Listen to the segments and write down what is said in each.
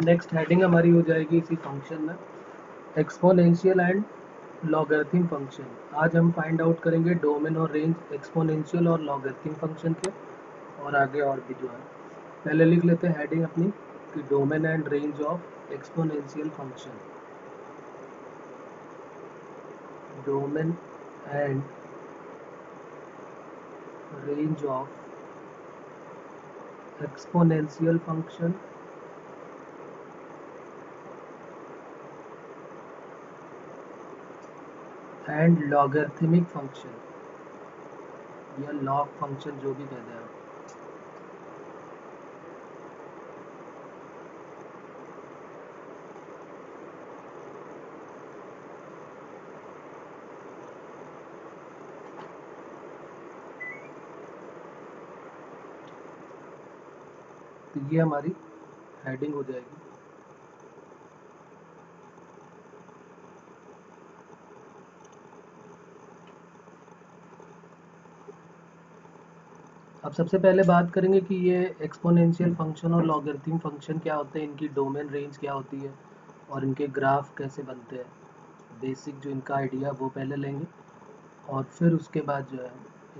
Next heading हमारी हो जाएगी इसी फंक्शन में, एक्सपोनेंशियल एंड लॉगरिथम फंक्शन। आज हम फाइंड आउट करेंगे डोमेन और रेंज एक्सपोनेंशियल और लॉगरिथम फंक्शन के, और आगे और भी जो है। पहले लिख लेते हैं हेडिंग अपनी कि domain and range of exponential function. Domain and range of exponential function and logarithmic function, या लॉग फंक्शन जो भी कहते हैं। तो ये हमारी हेडिंग हो जाएगी। अब सबसे पहले बात करेंगे कि ये एक्सपोनेंशियल फंक्शन और लॉगरिथम फंक्शन क्या होते हैं, इनकी डोमेन रेंज क्या होती है और इनके ग्राफ कैसे बनते हैं। बेसिक जो इनका आइडिया वो पहले लेंगे और फिर उसके बाद जो है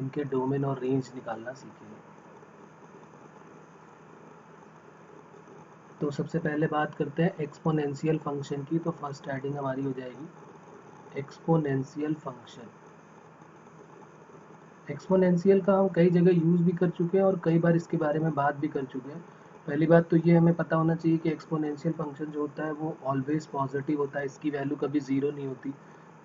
इनके डोमेन और रेंज निकालना सीखेंगे। तो सबसे पहले बात करते हैं एक्सपोनेंशियल फंक्शन की। तो फर्स्ट हेडिंग हमारी हो जाएगी एक्सपोनेंशियल फंक्शन। एक्सपोनेंशियल का हम कई जगह यूज़ भी कर चुके हैं और कई बार इसके बारे में बात भी कर चुके हैं। पहली बात तो ये हमें पता होना चाहिए कि एक्सपोनेंशियल फंक्शन जो होता है वो ऑलवेज पॉजिटिव होता है, इसकी वैल्यू कभी ज़ीरो नहीं होती।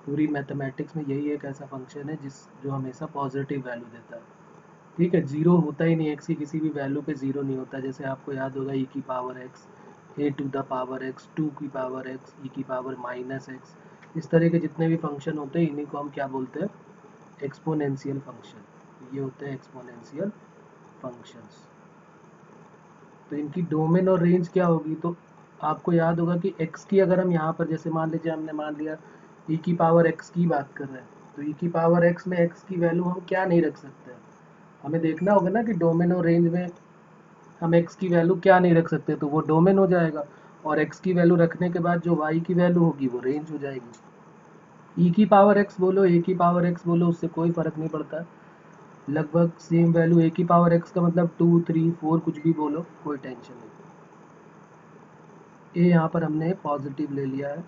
पूरी मैथमेटिक्स में यही एक ऐसा फंक्शन है जो हमेशा पॉजिटिव वैल्यू देता है। ठीक है, जीरो होता ही नहीं, एक्स की किसी भी वैल्यू पे जीरो नहीं होता। जैसे आपको याद होगा ई की power X, A to the power X, two की पावर एक्स, ई की पावर माइनस एक्स, इस तरह के जितने भी फंक्शन होते हैं इन्हीं को हम क्या बोलते हैं, एक्सपोनेंशियल फंक्शन। ये होते हैं एक्सपोनेंशियल फंक्शंस। तो इनकी डोमेन और रेंज क्या होगी, तो आपको याद होगा कि x की अगर हम यहाँ पर जैसे मान लीजिए हमने मान लिया e की पावर x की बात कर रहे हैं, तो e की पावर x में x की वैल्यू हम क्या नहीं रख सकते हैं। हमें देखना होगा ना कि डोमेन और रेंज में हम x की वैल्यू क्या नहीं रख सकते, तो वो डोमेन हो जाएगा। और x की वैल्यू रखने के बाद जो y की वैल्यू होगी वो रेंज हो जाएगी। e की पावर x बोलो, a की पावर x बोलो, उससे कोई फर्क नहीं पड़ता, लगभग सेम वैल्यू। a की पावर x का मतलब 2 3 4 कुछ भी बोलो, कोई टेंशन नहीं। a यहाँ पर हमने पॉजिटिव ले लिया है,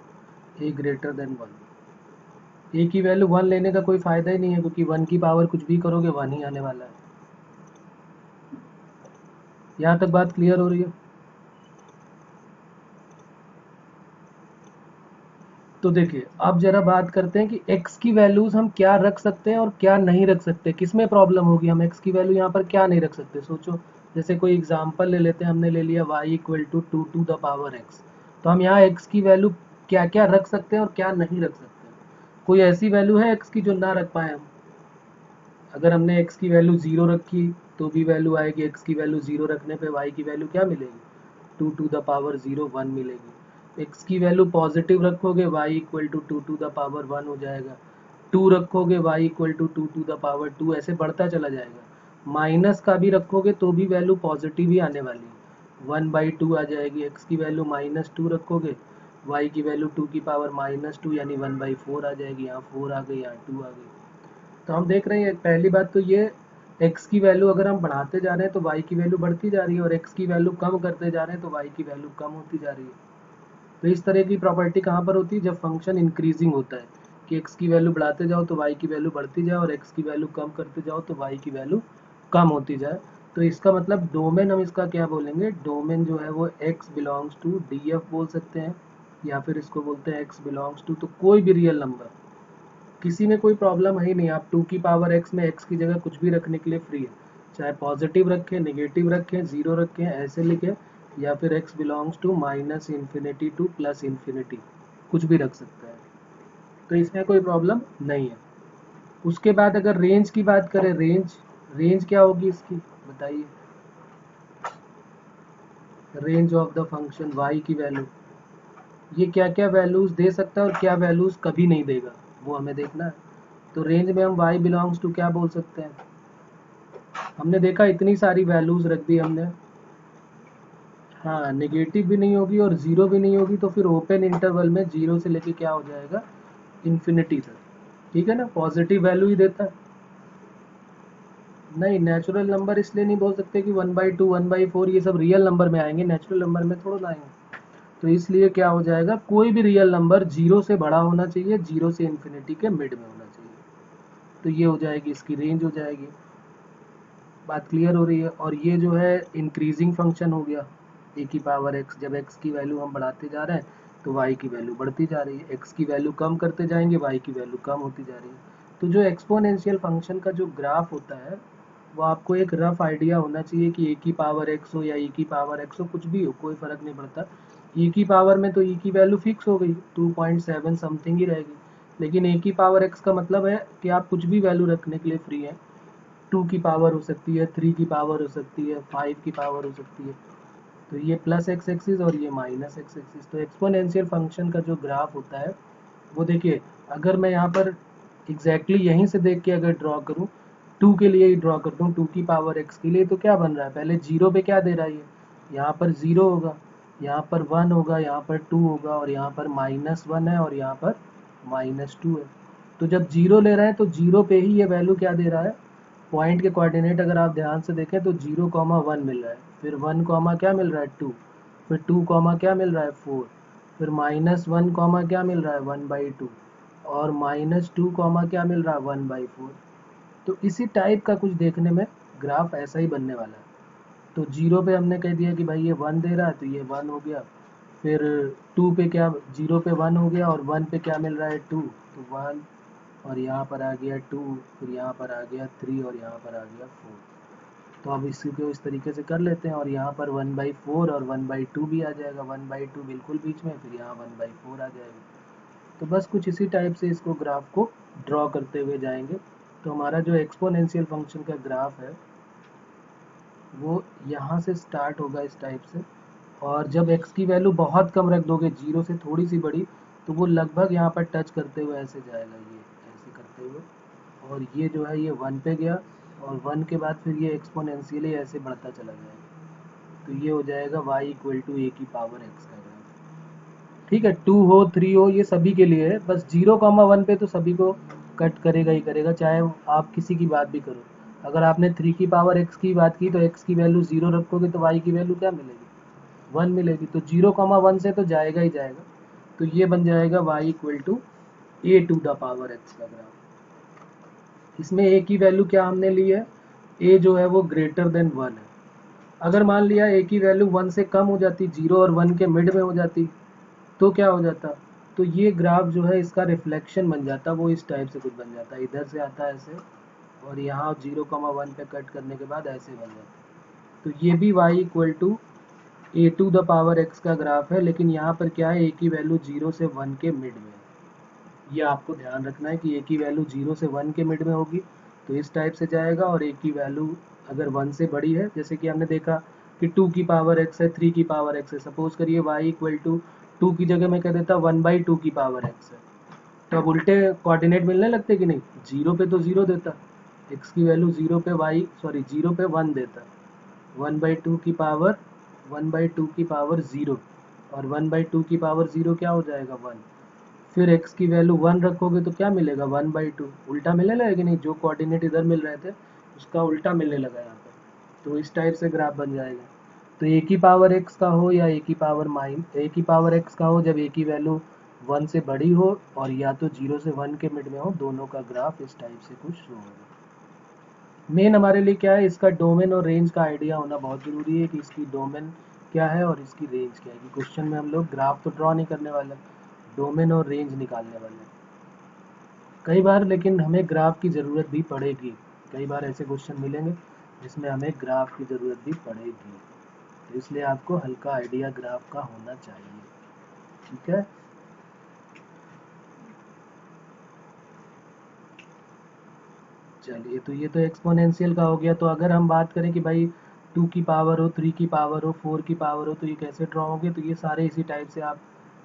a ग्रेटर देन 1। a की वैल्यू 1 लेने का कोई फायदा ही नहीं है, क्योंकि 1 की पावर कुछ भी करोगे 1 ही आने वाला है। यहाँ तक बात क्लियर हो रही है। तो देखिए अब जरा बात करते हैं कि x की वैल्यूज हम क्या रख सकते हैं और क्या नहीं रख सकते। किसमें प्रॉब्लम होगी, हम x की वैल्यू यहाँ पर क्या नहीं रख सकते, सोचो। जैसे कोई एग्जांपल ले लेते हैं, हमने ले लिया y equal to two to the power x। तो हम यहाँ x की वैल्यू क्या क्या रख सकते हैं और क्या नहीं रख सकते। कोई ऐसी वैल्यू है x की जो ना रख पाए हम। अगर हमने x की वैल्यू 0 रखी तो भी वैल्यू आएगी, x की वैल्यू 0 रखने पे y की वैल्यू क्या मिलेगी, टू टू द पावर 0 1 मिलेगी। x की वैल्यू पॉजिटिव रखोगे y equal to two to the power 1 हो जाएगा। 2 रखोगे y equal to two to the power 2, ऐसे बढ़ता चला जाएगा। माइनस का भी रखोगे तो भी वैल्यू पॉजिटिव ही आने वाली है, 1/2 आ जाएगी। x की वैल्यू -2 रखोगे, y की वैल्यू 2 की पावर -2 यानी 1/4 आ जाएगी। यहाँ 4 आ गई, यहाँ 2 आ गई। तो हम देख रहे हैं पहली बात तो ये, x की वैल्यू अगर हम बढ़ाते जा रहे हैं तो y की वैल्यू बढ़ती जा रही है, और x की वैल्यू कम करते जा रहे हैं तो y की वैल्यू कम होती जा रही है। तो इस तरह की प्रॉपर्टी कहाँ पर होती है, जब फंक्शन इंक्रीजिंग होता है, कि x की वैल्यू बढ़ाते जाओ तो y की वैल्यू बढ़ती जाए, और x की वैल्यू कम करते जाओ तो y की वैल्यू कम होती जाए। तो इसका मतलब डोमेन हम इसका क्या बोलेंगे, डोमेन जो है वो x बिलोंग्स टू df बोल सकते हैं, या फिर इसको बोलते हैं x बिलोंग्स टू, तो कोई भी रियल नंबर, किसी में कोई प्रॉब्लम है ही नहीं। आप 2 की पावर x में x की जगह कुछ भी रखने के लिए फ्री है, चाहे पॉजिटिव रखें, नेगेटिव रखें, 0 रखें, ऐसे लिखें, या फिर x belongs to -infinity to +infinity, कुछ भी रख सकते हैं। तो इसमें कोई प्रॉब्लम नहीं है। उसके बाद अगर रेंज की बात करें, रेंज क्या होगी इसकी बताइए। Range of the function y की वैल्यू, ये क्या क्या वैल्यूज दे सकता है और क्या वैल्यूज कभी नहीं देगा, वो हमें देखना है। तो रेंज में हम y बिलोंग्स टू क्या बोल सकते हैं, हमने देखा इतनी सारी वैल्यूज रख दी हमने, हाँ, नेगेटिव भी नहीं होगी और जीरो भी नहीं होगी, तो फिर ओपन इंटरवल में जीरो से लेके क्या हो जाएगा, इन्फिनिटी तक। ठीक है ना, पॉजिटिव वैल्यू ही देता है। नहीं, नेचुरल नंबर इसलिए नहीं बोल सकते कि 1/2 1/4 ये सब रियल नंबर में आएंगे, नेचुरल नंबर में थोड़ा ना आएंगे। तो इसलिए क्या हो जाएगा, कोई भी रियल नंबर जीरो से बड़ा होना चाहिए, जीरो से इन्फिनिटी के मिड में होना चाहिए। तो ये हो जाएगी इसकी रेंज हो जाएगी। बात क्लियर हो रही है। और ये जो है इंक्रीजिंग फंक्शन हो गया, ए की पावर एक्स। जब एक्स की वैल्यू हम बढ़ाते जा रहे हैं तो वाई की वैल्यू बढ़ती जा रही है, एक्स की वैल्यू कम करते जाएंगे वाई की वैल्यू कम होती जा रही है। तो जो एक्सपोनेंशियल फंक्शन का जो ग्राफ होता है वो आपको एक रफ आइडिया होना चाहिए कि ए की पावर एक्स हो या ई की पावर एक्स हो, कुछ भी हो कोई फर्क नहीं पड़ता। ई की पावर में तो ई की वैल्यू फिक्स हो गई, 2.7 समथिंग ही रहेगी। लेकिन ए की पावर एक्स का मतलब है कि आप कुछ भी वैल्यू रखने के लिए फ्री हैं। 2 की पावर हो सकती है, 3 की पावर हो सकती है, 5 की पावर हो सकती है। तो ये प्लस एक्स एक्सिस और ये माइनस एक्स एक्सिस। तो एक्सपोनेंशियल फंक्शन का जो ग्राफ होता है वो देखिए, अगर मैं यहाँ पर एग्जैक्टली यहीं से देख के अगर ड्रॉ करूँ, 2 के लिए ही ड्रॉ कर दूँ, 2 की पावर एक्स के लिए, तो क्या बन रहा है, पहले जीरो पे क्या दे रहा है ये, यहाँ पर जीरो होगा, यहाँ पर 1 होगा, यहाँ पर 2 होगा, और यहाँ पर -1 है और यहाँ पर -2 है। तो जब जीरो ले रहे हैं तो जीरो पे ही ये वैल्यू क्या दे रहा है, पॉइंट के कोऑर्डिनेट अगर आप ध्यान से देखें तो 0,1 मिल रहा है, फिर 1 कॉमा क्या मिल रहा है 2, फिर 2 कॉमा क्या मिल रहा है 4, फिर -1 कॉमा क्या मिल रहा है 1/2, और -2 कॉमा क्या मिल रहा है 1/4। तो इसी टाइप का कुछ देखने में ग्राफ ऐसा ही बनने वाला है। तो जीरो पे हमने कह दिया कि भाई ये 1 दे रहा है तो ये 1 हो गया, फिर 2 पे क्या, जीरो पे 1 हो गया, और 1 पे क्या मिल रहा है 2, तो 1, और यहाँ पर आ गया 2, फिर यहाँ पर आ गया 3 और यहाँ पर आ गया 4। तो अब इसी को इस तरीके से कर लेते हैं, और यहाँ पर 1/4 और 1/2 भी आ जाएगा, 1/2 बिल्कुल बीच में, फिर यहाँ 1/4 आ जाएगा। तो बस कुछ इसी टाइप से इसको ग्राफ को ड्रॉ करते हुए जाएंगे। तो हमारा जो एक्सपोनेंशियल फंक्शन का ग्राफ है वो यहाँ से स्टार्ट होगा इस टाइप से, और जब x की वैल्यू बहुत कम रख दोगे, जीरो से थोड़ी सी बड़ी, तो वो लगभग यहाँ पर टच करते हुए ऐसे जाएगा, ये ऐसे करते हुए, और ये जो है ये 1 पे गया, और 1 के बाद फिर ये एक्सपोनेंशियली ऐसे बढ़ता चला जाएगा। तो ये हो जाएगा y इक्वल टू ए की पावर x का ग्राफ। ठीक है, 2 हो 3 हो ये सभी के लिए है, बस 0,1 पे तो सभी को कट करेगा ही करेगा, चाहे आप किसी की बात भी करो। अगर आपने 3 की पावर x की बात की तो x की वैल्यू 0 रखोगे तो y की वैल्यू क्या मिलेगी, 1 मिलेगी। तो 0,1 से तो जाएगा ही जाएगा। तो ये बन जाएगा y equal to A to the power x का ग्राफ। इसमें a की वैल्यू क्या हमने ली है, a जो है वो ग्रेटर देन 1 है। अगर मान लिया a की वैल्यू 1 से कम हो जाती, 0 और 1 के मिड में हो जाती, तो क्या हो जाता, तो ये ग्राफ जो है इसका रिफ्लेक्शन बन जाता, वो इस टाइप से कुछ बन जाता, इधर से आता है ऐसे, और यहाँ 0,1 पे कट करने के बाद ऐसे बन जाता। तो ये भी y equal to A to the power X का ग्राफ है, लेकिन यहाँ पर क्या है, ए की वैल्यू 0 से 1 के मिड में है। ये आपको ध्यान रखना है कि ए की वैल्यू 0 से 1 के मिड में होगी तो इस टाइप से जाएगा, और ए की वैल्यू अगर 1 से बड़ी है, जैसे कि हमने देखा कि 2 की पावर एक्स है, 3 की पावर एक्स है, सपोज करिए y इक्वल टू 2 की जगह मैं कह देता 1/2 की पावर एक्स है, तो अब उल्टे कोऑर्डिनेट मिलने लगते कि नहीं, जीरो पे तो जीरो देता, एक्स की वैल्यू जीरो पे वाई सॉरी जीरो पे 1 देता, 1/2 की पावर 1/2 की पावर 0, और 1/2 की पावर 0 क्या हो जाएगा 1, फिर x की वैल्यू 1 रखोगे तो क्या मिलेगा 1/2, उल्टा मिलने लगेगा कि नहीं, जो कोऑर्डिनेट इधर मिल रहे थे उसका उल्टा मिलने लगा यहाँ पर। तो इस टाइप से ग्राफ बन जाएगा। तो a की पावर x का हो या a की पावर a की पावर x का हो, जब a की वैल्यू 1 से बड़ी हो और या तो 0 से 1 के मिड में हो, दोनों का ग्राफ इस टाइप से कुछ शो होगा। मेन हमारे लिए क्या है, इसका डोमेन और रेंज का आइडिया होना बहुत ज़रूरी है कि इसकी डोमेन क्या है और इसकी रेंज क्या है। कि क्वेश्चन में हम लोग ग्राफ तो ड्रॉ नहीं करने वाले, डोमेन और रेंज निकालने वाले हैं कई बार, लेकिन हमें ग्राफ की ज़रूरत भी पड़ेगी। कई बार ऐसे क्वेश्चन मिलेंगे जिसमें हमें ग्राफ की ज़रूरत भी पड़ेगी, तो इसलिए आपको हल्का आइडिया ग्राफ का होना चाहिए। ठीक है, चलिए, तो ये तो एक्सपोनेंशियल का हो गया। तो अगर हम बात करें कि भाई 2 की पावर हो, 3 की पावर हो, 4 की पावर हो, तो ये कैसे ड्रॉ होंगे, तो ये सारे इसी टाइप से आप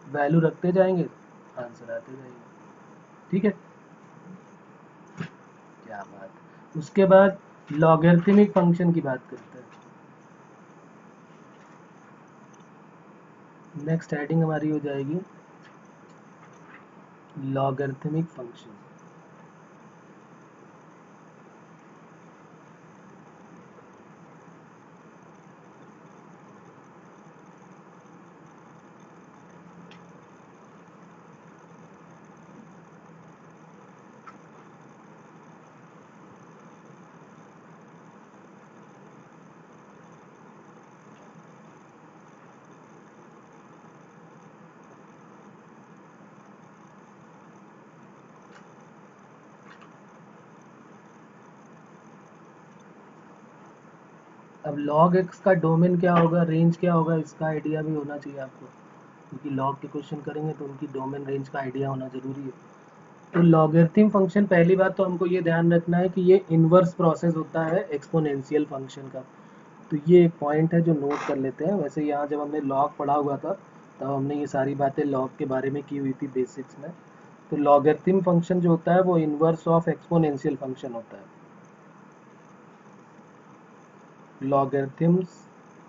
वैल्यू रखते जाएंगे, आंसर आते जाएंगे। ठीक है, क्या बात। उसके बाद लॉगरिथमिक फंक्शन की बात करते हैं। नेक्स्ट हेडिंग हमारी हो जाएगी लॉगरिथमिक फंक्शन। अब log x का डोमेन क्या होगा, रेंज क्या होगा, इसका आइडिया भी होना चाहिए आपको, क्योंकि log के क्वेश्चन करेंगे तो उनकी डोमेन रेंज का आइडिया होना जरूरी है। तो लॉगरिथम फंक्शन, पहली बात तो हमको ये ध्यान रखना है कि ये इन्वर्स प्रोसेस होता है एक्सपोनेंशियल फंक्शन का। तो ये एक पॉइंट है जो नोट कर लेते हैं। वैसे यहाँ जब हमने लॉग पढ़ा हुआ था तब हमने ये सारी बातें लॉग के बारे में की हुई थी बेसिक्स में। तो लॉगरिथम फंक्शन जो होता है वो इन्वर्स ऑफ एक्सपोनेंशियल फंक्शन होता है। logarithms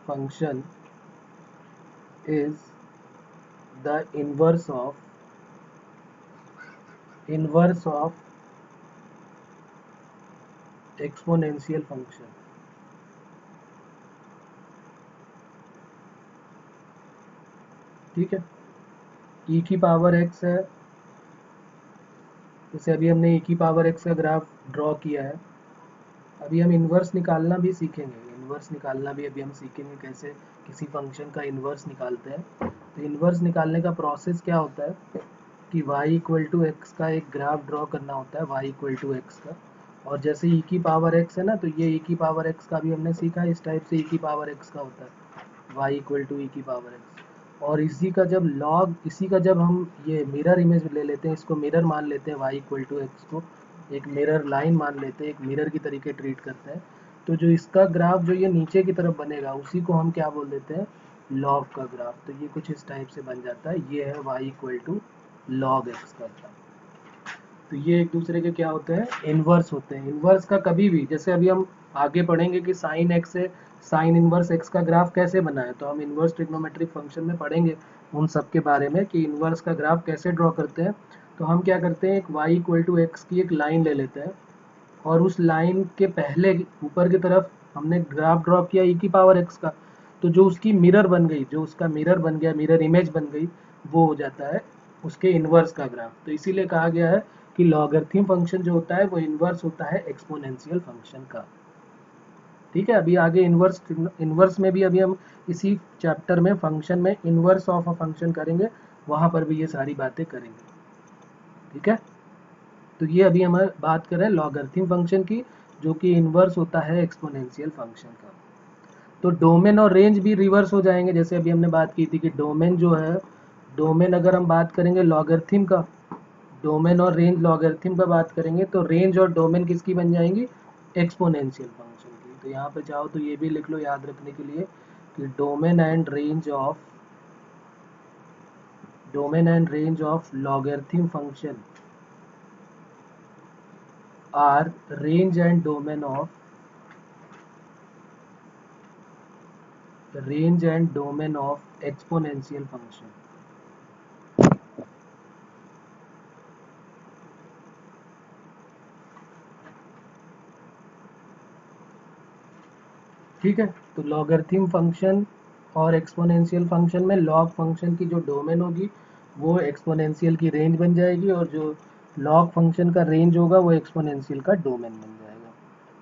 function is the inverse of exponential function। ठीक है, e की पावर x है, जैसे अभी हमने e की पावर x का ग्राफ ड्रॉ किया है। अभी हम इन्वर्स निकालना भी सीखेंगे, इन्वर्स निकालना भी अभी हम सीखेंगे कैसे किसी फंक्शन का इन्वर्स निकालते हैं। तो इन्वर्स निकालने का प्रोसेस क्या होता है कि y इक्वल टू एक्स का एक ग्राफ ड्रॉ करना होता है, y इक्वल टू एक्स का। और जैसे e की पावर x है ना, तो ये e की पावर x का भी हमने सीखा, इस टाइप से e की पावर x का होता है y इक्वल टू e की पावर x। और इसी का जब लॉग, इसी का जब हम ये मिरर इमेज ले लेते हैं, इसको मिरर मान लेते हैं, y इक्वल टू एक्स को एक मिरर लाइन मान लेते हैं, एक मिरर की तरीके ट्रीट करते हैं। तो जो इसका ग्राफ जो ये नीचे की तरफ बनेगा उसी को हम क्या बोल देते हैं, लॉग का ग्राफ। तो ये कुछ इस टाइप से बन जाता है, ये है y equal to log X का ग्राफ। तो ये एक दूसरे के क्या होते हैं, इन्वर्स होते हैं। इन्वर्स का कभी भी, जैसे अभी हम आगे पढ़ेंगे कि साइन एक्स से साइन इन्वर्स एक्स का ग्राफ कैसे बना है, तो हम इन्वर्स ट्रिग्नोमेट्रिक फंक्शन में पढ़ेंगे उन सब के बारे में कि इन्वर्स का ग्राफ कैसे ड्रॉ करते हैं। तो हम क्या करते हैं, एक y इक्वल टू एक्स की एक लाइन ले लेते हैं और उस लाइन के पहले ऊपर की तरफ हमने ग्राफ ड्रॉ किया e की पावर x का। तो जो उसकी मिरर बन गई, जो उसका मिरर बन गया, मिरर इमेज बन गई, वो हो जाता है उसके इन्वर्स का ग्राफ। तो इसीलिए कहा गया है कि लॉगरिथम फंक्शन जो होता है वो इन्वर्स होता है एक्सपोनेंशियल फंक्शन का। ठीक है, अभी आगे इन्वर्स, इन्वर्स में भी अभी हम इसी चैप्टर में फंक्शन में इन्वर्स ऑफ अ फंक्शन करेंगे, वहां पर भी ये सारी बातें करेंगे। ठीक है, तो ये अभी हम बात कर रहे हैं लॉगरिथम फंक्शन की, जो कि इन्वर्स होता है एक्सपोनेंशियल फंक्शन का। तो डोमेन और रेंज भी रिवर्स हो जाएंगे, जैसे अभी हमने बात की थी कि डोमेन जो है, डोमेन अगर हम बात करेंगे लॉगरिथम का, डोमेन और रेंज लॉगरिथम का बात करेंगे, तो रेंज और डोमेन किसकी बन जाएंगी, एक्सपोनेंशियल फंक्शन की। तो यहाँ पे चाहो तो ये भी लिख लो याद रखने के लिए कि domain and range of logarithm function are range and domain of exponential function. ठीक है, तो लॉगरिथम फंक्शन और एक्सपोनेंशियल फंक्शन में लॉग फंक्शन की जो डोमेन होगी वो एक्सपोनेंशियल की रेंज बन जाएगी, और जो लॉग फंक्शन का रेंज होगा वो एक्सपोनेंशियल का डोमेन बन जाएगा।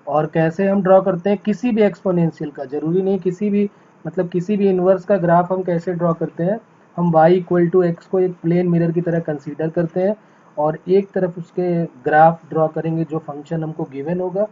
और कैसे हम ड्रॉ करते हैं किसी भी एक्सपोनेंशियल का, जरूरी नहीं किसी भी, मतलब किसी भी इन्वर्स का ग्राफ हम कैसे ड्रॉ करते हैं, हम y इक्वल टू एक्स को एक प्लेन मिरर की तरह कंसीडर करते हैं और एक तरफ उसके ग्राफ ड्रॉ करेंगे जो फंक्शन हमको गिवन होगा,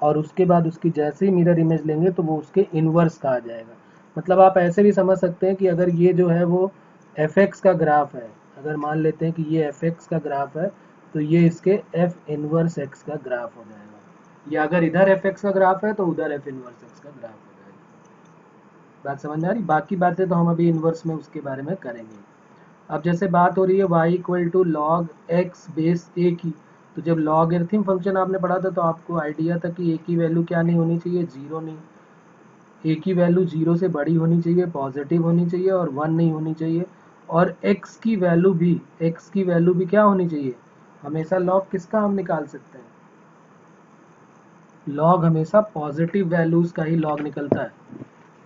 और उसके बाद उसकी जैसे ही मिरर इमेज लेंगे तो वो उसके इन्वर्स का आ जाएगा। मतलब आप ऐसे भी समझ सकते हैं कि अगर ये जो है वो एफ एक्स का ग्राफ है, अगर मान लेते हैं कि ये एफ एक्स का ग्राफ है, तो ये इसके एफ इनवर्स एक्स का ग्राफ हो जाएगा, या अगर इधर एफ एक्स का ग्राफ है तो उधर एफ इनवर्स एक्स का ग्राफ हो जाएगा। बात समझ में आ रही, बाकी बातें तो हम अभी इन्वर्स में उसके बारे में करेंगे। अब जैसे बात हो रही है y equal to log x base a की, तो जब लॉगरिथम फंक्शन आपने पढ़ा था तो आपको आइडिया था कि ए की वैल्यू क्या नहीं होनी चाहिए, जीरो नहीं। ए की वैल्यू 0 से बड़ी होनी चाहिए, पॉजिटिव होनी चाहिए और 1 नहीं होनी चाहिए। और एक्स की वैल्यू भी क्या होनी चाहिए, हमेशा लॉग किसका हम निकाल सकते हैं, लॉग हमेशा पॉजिटिव वैल्यूज का ही लॉग निकलता है।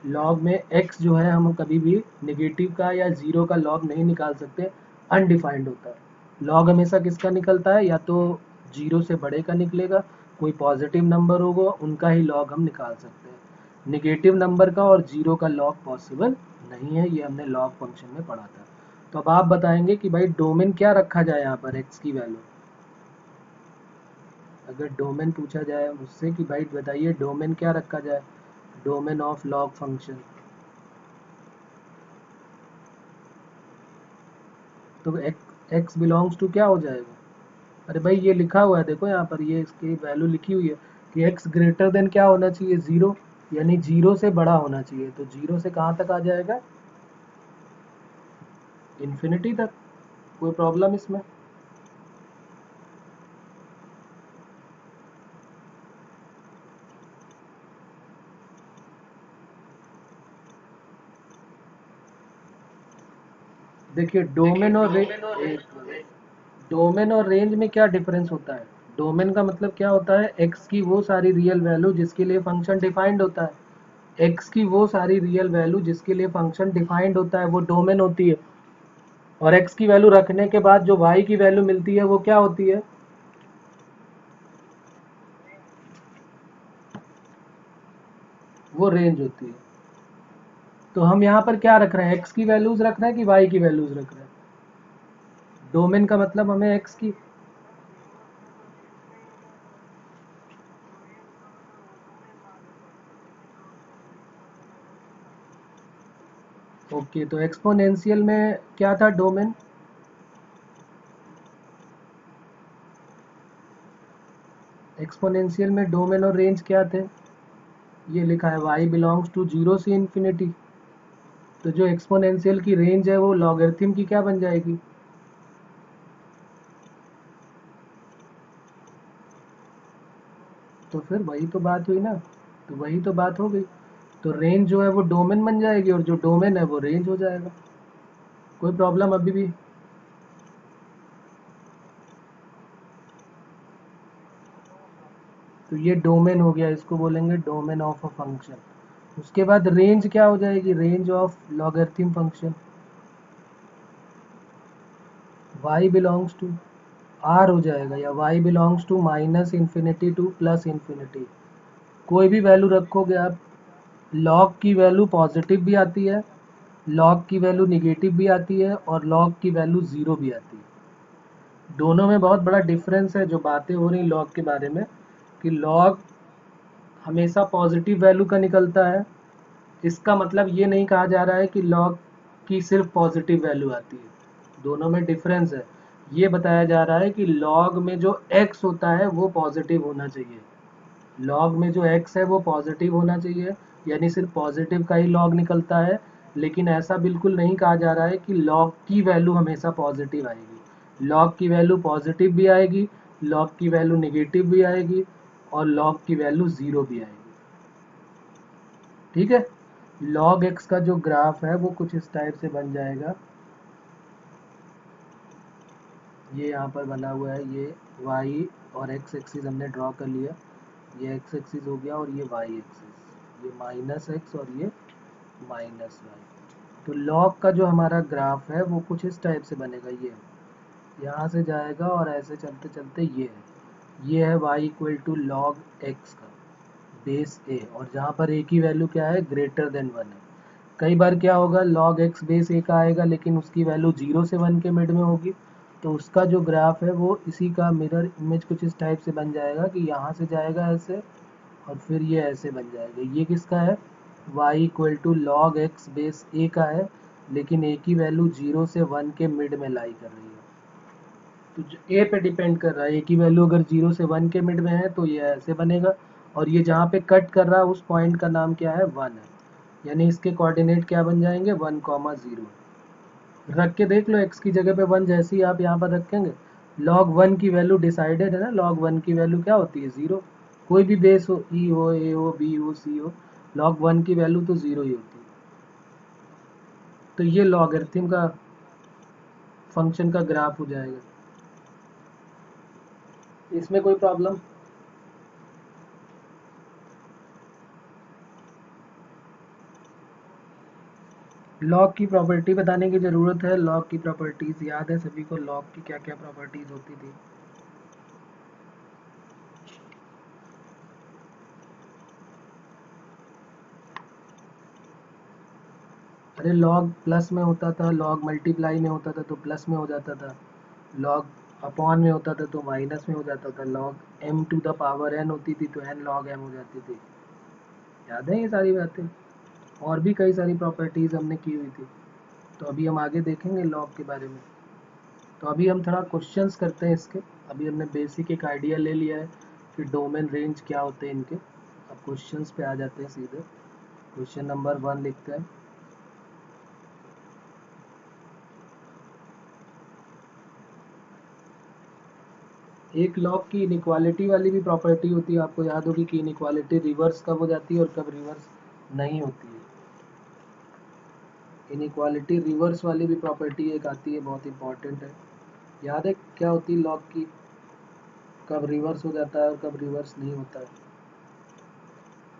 लॉग में x जो है हम कभी भी नेगेटिव का या 0 का लॉग नहीं निकाल सकते, अनडिफाइंड होता है। लॉग हमेशा किसका निकलता है, या तो 0 से बड़े का निकलेगा, कोई पॉजिटिव नंबर होगा उनका ही लॉग हम निकाल सकते हैं। नेगेटिव नंबर का और 0 का लॉग पॉसिबल नहीं है, ये हमने लॉग फंक्शन में पढ़ा था। तो अब आप बताएंगे कि भाई डोमेन क्या रखा जाए यहाँ पर x की वैल्यू। अगर डोमेन पूछा जाए मुझसे कि भाई बताइए डोमेन क्या रखा जाए, डोमेन ऑफ लॉग फंक्शन, तो x बिलोंग्स टू क्या हो जाएगा। अरे भाई ये लिखा हुआ है देखो यहाँ पर, ये इसकी वैल्यू लिखी हुई है कि x ग्रेटर देन क्या होना चाहिए, 0, यानी 0 से बड़ा होना चाहिए। तो 0 से कहाँ तक आ जाएगा, इन्फिनिटी तक। कोई प्रॉब्लम इसमें। देखिए डोमेन और रेंज में क्या डिफरेंस होता है। डोमेन का मतलब क्या होता है, x की वो सारी रियल वैल्यू जिसके लिए फंक्शन डिफाइंड होता है। x की वो सारी रियल वैल्यू जिसके लिए फंक्शन डिफाइंड होता है वो डोमेन होती है। और x की वैल्यू रखने के बाद जो y की वैल्यू मिलती है वो क्या होती है, वो रेंज होती है। तो हम यहाँ पर क्या रख रहे हैं, x की वैल्यूज रख रहे हैं कि y की वैल्यूज रख रहे हैं। डोमेन का मतलब हमें x की, ओके। तो एक्सपोनेंशियल में क्या था डोमेन, एक्सपोनेंशियल में डोमेन और रेंज क्या थे, ये लिखा है y बिलोंग्स टू 0 से इन्फिनिटी। तो जो एक्सपोनेंशियल की रेंज है वो लॉगरिथम की क्या बन जाएगी, तो फिर वही तो बात हुई ना, तो वही तो बात हो गई। तो रेंज जो है वो डोमेन बन जाएगी और जो डोमेन है वो रेंज हो जाएगा। कोई प्रॉब्लम अभी भी। तो ये डोमेन हो गया, इसको बोलेंगे डोमेन ऑफ अ फंक्शन। उसके बाद रेंज क्या हो जाएगी, range of logarithm function. y belongs to r हो जाएगा, या y belongs to minus infinity to plus infinity. कोई भी वैल्यू रखोगे आप, लॉग की वैल्यू पॉजिटिव भी आती है, लॉग की वैल्यू निगेटिव भी आती है और लॉग की वैल्यू ज़ीरो भी आती है। दोनों में बहुत बड़ा डिफरेंस है जो बातें हो रही लॉग के बारे में, कि लॉग हमेशा पॉजिटिव वैल्यू का निकलता है। इसका मतलब ये नहीं कहा जा रहा है कि लॉग की सिर्फ पॉजिटिव वैल्यू आती है, दोनों में डिफरेंस है। ये बताया जा रहा है कि लॉग में जो x होता है वो पॉजिटिव होना चाहिए, लॉग में जो x है वो पॉजिटिव होना चाहिए, यानी सिर्फ पॉजिटिव का ही लॉग निकलता है। लेकिन ऐसा बिल्कुल नहीं कहा जा रहा है कि लॉग की वैल्यू हमेशा पॉजिटिव आएगी। लॉग की वैल्यू पॉजिटिव भी आएगी, लॉग की वैल्यू निगेटिव भी आएगी और लॉग की वैल्यू ज़ीरो भी आएगी। ठीक है। लॉग एक्स का जो ग्राफ है वो कुछ इस टाइप से बन जाएगा, ये यहाँ पर बना हुआ है। ये y और x एक्सिस हमने ड्रॉ कर लिया, ये x एक्सिस हो गया और ये y एक्सिस, ये माइनस x और ये माइनस y। तो लॉग का जो हमारा ग्राफ है वो कुछ इस टाइप से बनेगा, ये यहाँ से जाएगा और ऐसे चलते चलते ये है y equal to log x का बेस a, और जहाँ पर a की वैल्यू क्या है, ग्रेटर देन 1 है। कई बार क्या होगा, लॉग x बेस a का आएगा लेकिन उसकी वैल्यू 0 से 1 के मिड में होगी, तो उसका जो ग्राफ है वो इसी का मिरर इमेज कुछ इस टाइप से बन जाएगा कि यहाँ से जाएगा ऐसे और फिर ये ऐसे बन जाएगा। ये किसका है, y equal to log x base a का है, लेकिन a की वैल्यू 0 से 1 के मिड में लाई कर रही है। तो ए पे डिपेंड कर रहा है, ए की वैल्यू अगर 0 से 1 के मिड में है तो ये ऐसे बनेगा, और ये जहाँ पे कट कर रहा है उस पॉइंट का नाम क्या है, 1 है, यानी इसके कोऑर्डिनेट क्या बन जाएंगे, 1,0। रख के देख लो, x की जगह पे 1 जैसे ही आप यहाँ पर रखेंगे, log 1 की वैल्यू डिसाइडेड है ना, log 1 की वैल्यू क्या होती है, 0। कोई भी बेस हो, e हो, a हो, b हो, c हो, log 1 की वैल्यू तो 0 ही होती है। तो ये लॉगरिथम का फंक्शन का ग्राफ हो जाएगा। इसमें कोई प्रॉब्लम? लॉग की प्रॉपर्टी बताने की ज़रूरत है। लॉग की प्रॉपर्टीज़ याद है सभी को, लॉग की क्या क्या प्रॉपर्टीज़ होती थी? अरे लॉग प्लस में होता था, लॉग मल्टीप्लाई में होता था तो प्लस में हो जाता था, लॉग अपॉन में होता था तो माइनस में हो जाता था, log M to the power N होती थी तो एन लॉग एम हो जाती थी। याद है ये सारी बातें? और भी कई सारी प्रॉपर्टीज़ हमने की हुई थी। तो अभी हम आगे देखेंगे लॉग के बारे में। तो अभी हम थोड़ा क्वेश्चंस करते हैं इसके। अभी हमने बेसिक एक आइडिया ले लिया है कि डोमेन रेंज क्या होते हैं इनके। अब क्वेश्चंस पे आ जाते हैं सीधे। क्वेश्चन नंबर 1 लिखते हैं। एक लॉग की इनइक्वालिटी वाली भी प्रॉपर्टी होती है। आपको याद होगी कि इनइक्वालिटी रिवर्स कब हो जाती है और कब रिवर्स नहीं होती है। इनइक्वालिटी रिवर्स वाली भी प्रॉपर्टी एक आती है, बहुत इंपॉर्टेंट है। याद है क्या होती है लॉग की, कब रिवर्स हो जाता है और कब रिवर्स नहीं होता है?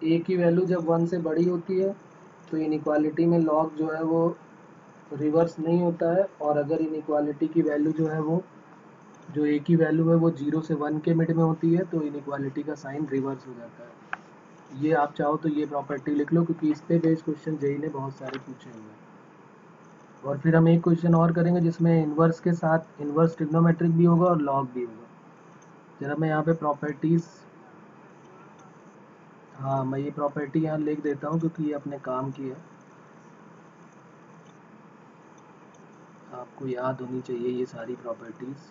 ए की वैल्यू जब 1 से बड़ी होती है तो इनइक्वालिटी में लॉग जो है वो रिवर्स नहीं होता है, और अगर इनइक्वालिटी की वैल्यू जो है वो, जो ए की वैल्यू है वो 0 से 1 के मिड में होती है तो इनइक्वालिटी का साइन रिवर्स हो जाता है। ये आप चाहो तो ये प्रॉपर्टी लिख लो, क्योंकि इस पे बेस्ड क्वेश्चन जेई ने बहुत सारे पूछे हुए। और फिर हम एक क्वेश्चन और करेंगे जिसमें इन्वर्स के साथ इन्वर्स ट्रिग्नोमेट्रिक भी होगा और लॉग भी होगा। जरा मैं यहाँ पे प्रॉपर्टीज़, हाँ मैं ये प्रॉपर्टी यहाँ लिख देता हूँ क्योंकि ये अपने काम की है, आपको याद होनी चाहिए ये सारी प्रॉपर्टीज़।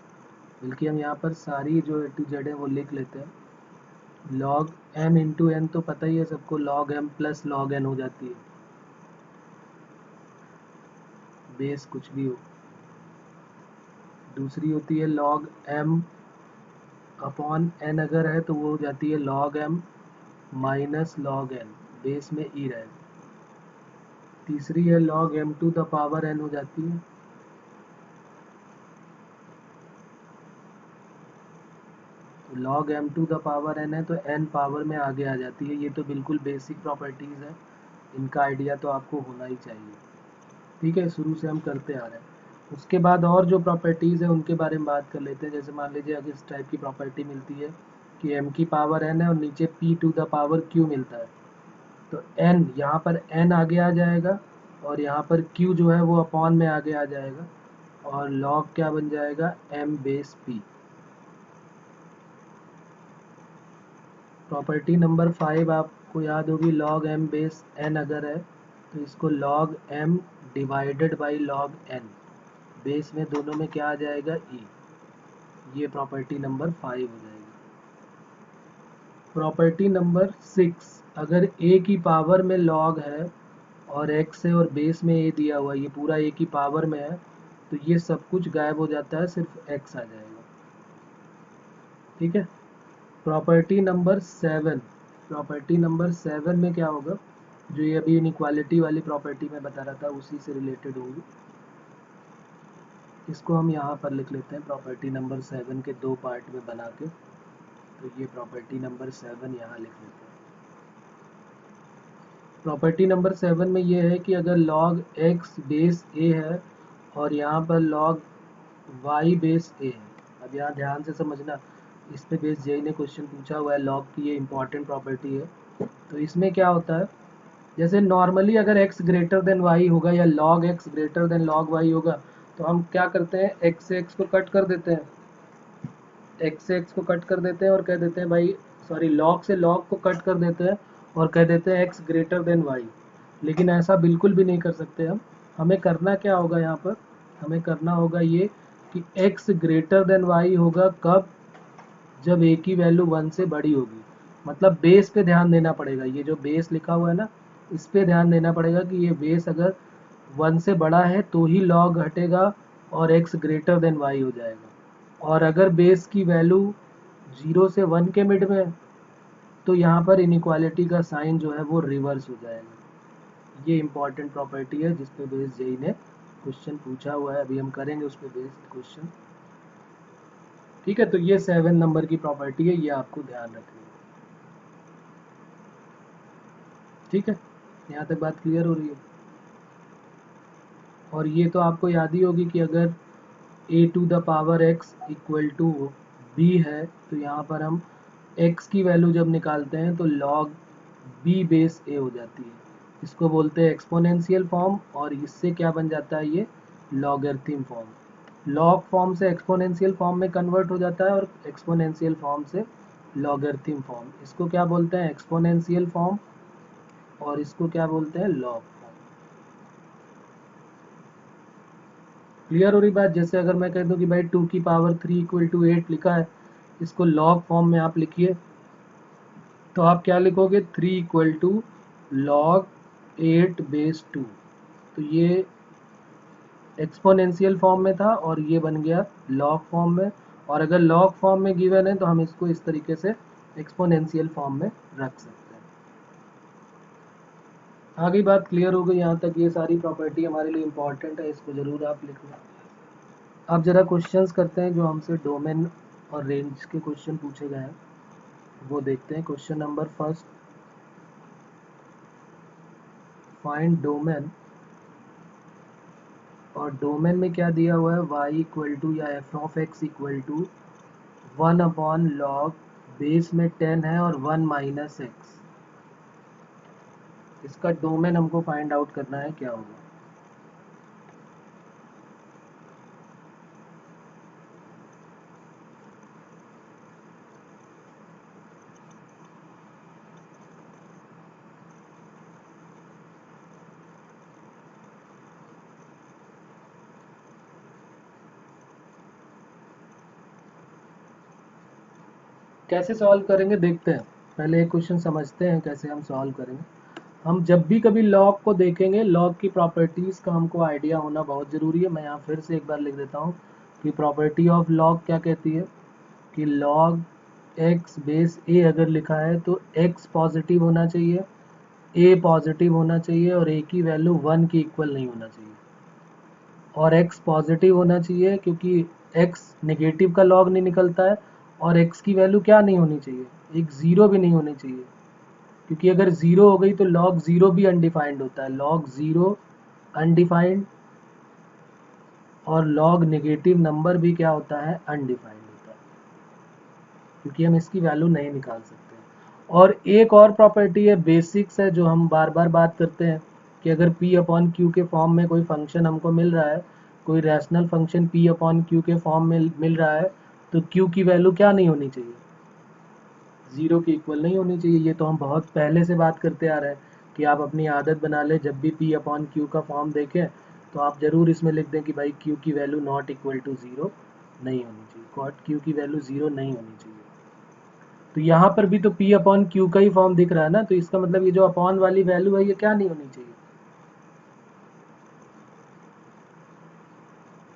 बल्कि हम यहाँ पर सारी जो ए टू जेड है वो लिख लेते हैं। लॉग एम इंटू एन तो पता ही है सबको, log M plus log N हो जाती है, बेस कुछ भी हो। दूसरी होती है लॉग एम अपॉन एन, अगर है तो वो हो जाती है log M minus log N, base में ई रहे। तीसरी है log M to the power N हो जाती है। तो log M to the power N है तो एन पावर में आगे आ जाती है। ये तो बिल्कुल बेसिक प्रॉपर्टीज़ है, इनका आइडिया तो आपको होना ही चाहिए। ठीक है, शुरू से हम करते आ रहे हैं। उसके बाद और जो प्रॉपर्टीज़ है उनके बारे में बात कर लेते हैं। जैसे मान लीजिए अगर इस टाइप की प्रॉपर्टी मिलती है कि m की पावर n है और नीचे p to the power q मिलता है, तो n यहाँ पर n आगे आ जाएगा और यहाँ पर q जो है वो अपॉन में आगे आ जाएगा, और log क्या बन जाएगा, m base p। Property number 5 आपको याद होगी, log m बेस n अगर है तो इसको log m divided by log n, base में दोनों में क्या आ जाएगा, e। ये प्रॉपर्टी नंबर 5 हो जाएगी। प्रॉपर्टी नंबर 6, अगर a की पावर में log है और x है और बेस में a दिया हुआ है, ये पूरा a की पावर में है, तो ये सब कुछ गायब हो जाता है, सिर्फ x आ जाएगा। ठीक है। प्रॉपर्टी नंबर 7, प्रॉपर्टी नंबर 7 में क्या होगा, जो ये अभी इनइक्वालिटी वाली प्रॉपर्टी में बता रहा था उसी से रिलेटेड होगी। इसको हम यहाँ पर लिख लेते हैं प्रॉपर्टी नंबर 7 के दो पार्ट में बना के। तो ये प्रॉपर्टी नंबर 7 यहाँ लिख लेते हैं। प्रॉपर्टी नंबर 7 में ये है कि अगर log x बेस a है और यहाँ पर log y बेस a है, अब यहाँ ध्यान से समझना, इस पे बेस जेई ने क्वेश्चन पूछा हुआ है, log की ये इंपॉर्टेंट प्रॉपर्टी है। तो इसमें क्या होता है, जैसे नॉर्मली अगर x ग्रेटर देन y होगा या log x greater then log y होगा, तो हम क्या करते हैं, x से x को कट कर देते हैं, x से x को कट कर देते हैं और कह देते हैं भाई, सॉरी log से log को कट कर देते हैं और कह देते हैं x ग्रेटर देन y। लेकिन ऐसा बिल्कुल भी नहीं कर सकते हम। हमें करना क्या होगा, यहाँ पर हमें करना होगा ये कि x ग्रेटर देन y होगा कब, जब a की वैल्यू 1 से बड़ी होगी। मतलब बेस पे ध्यान देना पड़ेगा, ये जो बेस लिखा हुआ है ना, इस पे ध्यान देना पड़ेगा कि ये बेस अगर 1 से बड़ा है तो ही log हटेगा और x ग्रेटर देन y हो जाएगा। और अगर बेस की वैल्यू 0 से 1 के मिड में है तो यहाँ पर इनइक्वालिटी का साइन जो है वो रिवर्स हो जाएगा। ये इंपॉर्टेंट प्रॉपर्टी है जिस पे बेस्ड जेई ने क्वेश्चन पूछा हुआ है, अभी हम करेंगे उस पे बेस्ड क्वेश्चन। ठीक है, तो ये 7 नंबर की प्रॉपर्टी है, ये आपको ध्यान रखनी है। ठीक है, यहाँ तक बात क्लियर हो रही है। और ये तो आपको याद ही होगी कि अगर a to the power x equal to b है तो यहाँ पर हम x की वैल्यू जब निकालते हैं तो log b बेस a हो जाती है। इसको बोलते हैं एक्सपोनेंशियल फॉर्म, और इससे क्या बन जाता है, ये लॉगरिथम फॉर्म। लॉग फॉर्म से एक्सपोनेंशियल फॉर्म में कन्वर्ट हो जाता है और एक्सपोनेंशियल फॉर्म से लॉगरिथम फॉर्म। इसको क्या बोलते हैं, एक्सपोनेंशियल फॉर्म, और इसको क्या बोलते हैं, लॉग फॉर्म। क्लियर हो रही बात। जैसे अगर मैं कह दूं कि भाई 2 की पावर 3 इक्वल टू 8 लिखा है, इसको लॉग फॉर्म में आप लिखिए, तो आप क्या लिखोगे, 3 इक्वल टू लॉग 8 बेस 2। तो ये एक्सपोनेंशियल फॉर्म में था और ये बन गया लॉग फॉर्म में। और अगर लॉग फॉर्म में गिवन है तो हम इसको इस तरीके से एक्सपोनेंशियल फॉर्म में रख सकते हैं। आगे बात क्लियर हो गई यहाँ तक। ये सारी प्रॉपर्टी हमारे लिए इंपॉर्टेंट है, इसको जरूर आप लिखना। अब जरा क्वेश्चंस करते हैं जो हमसे डोमेन और रेंज के क्वेश्चन पूछे गए हैं, वो देखते हैं। Question number first, find domain, और डोमेन में क्या दिया हुआ है, y इक्वल टू या F of X equal to 1 upon log, base में 10 है और 1 माइनस एक्स। इसका डोमेन हमको फाइंड आउट करना है, क्या होगा। कैसे सॉल्व करेंगे देखते हैं। पहले एक क्वेश्चन समझते हैं कैसे हम सॉल्व करेंगे। हम जब भी कभी लॉग को देखेंगे, लॉग की प्रॉपर्टीज़ का हमको आइडिया होना बहुत ज़रूरी है। मैं यहाँ फिर से एक बार लिख देता हूँ कि प्रॉपर्टी ऑफ लॉग क्या कहती है कि लॉग एक्स बेस ए अगर लिखा है तो एक्स पॉजिटिव होना चाहिए, ए पॉजिटिव होना चाहिए, और ए की वैल्यू 1 के इक्वल नहीं होना चाहिए। और x पॉजिटिव होना चाहिए क्योंकि x नेगेटिव का लॉग नहीं निकलता है, और x की वैल्यू क्या नहीं होनी चाहिए, एक ज़ीरो भी नहीं होनी चाहिए, क्योंकि अगर ज़ीरो हो गई तो लॉग ज़ीरो भी अनडिफाइंड होता है। लॉग ज़ीरो अनडिफाइंड, और लॉग नेगेटिव नंबर भी क्या होता है, अनडिफाइंड होता है, क्योंकि हम इसकी वैल्यू नहीं निकाल सकते। और एक और प्रॉपर्टी है, बेसिक्स है, जो हम बार बार बात करते हैं कि अगर p अपॉन क्यू के फॉर्म में कोई फंक्शन हमको मिल रहा है, कोई rational function p upon Q के फॉर्म में मिल रहा है, तो q की वैल्यू क्या नहीं होनी चाहिए, ज़ीरो की इक्वल नहीं होनी चाहिए। ये तो हम बहुत पहले से बात करते आ रहे हैं कि आप अपनी आदत बना लें, जब भी p अपॉन क्यू का फॉर्म देखें तो आप ज़रूर इसमें लिख दें कि भाई q की value not equal to zero नहीं होनी चाहिए, कॉट q की वैल्यू ज़ीरो नहीं होनी चाहिए। तो यहाँ पर भी तो p अपॉन क्यू का ही फॉर्म दिख रहा है ना, तो इसका मतलब ये जो अपॉन वाली वैल्यू है ये क्या नहीं होनी चाहिए,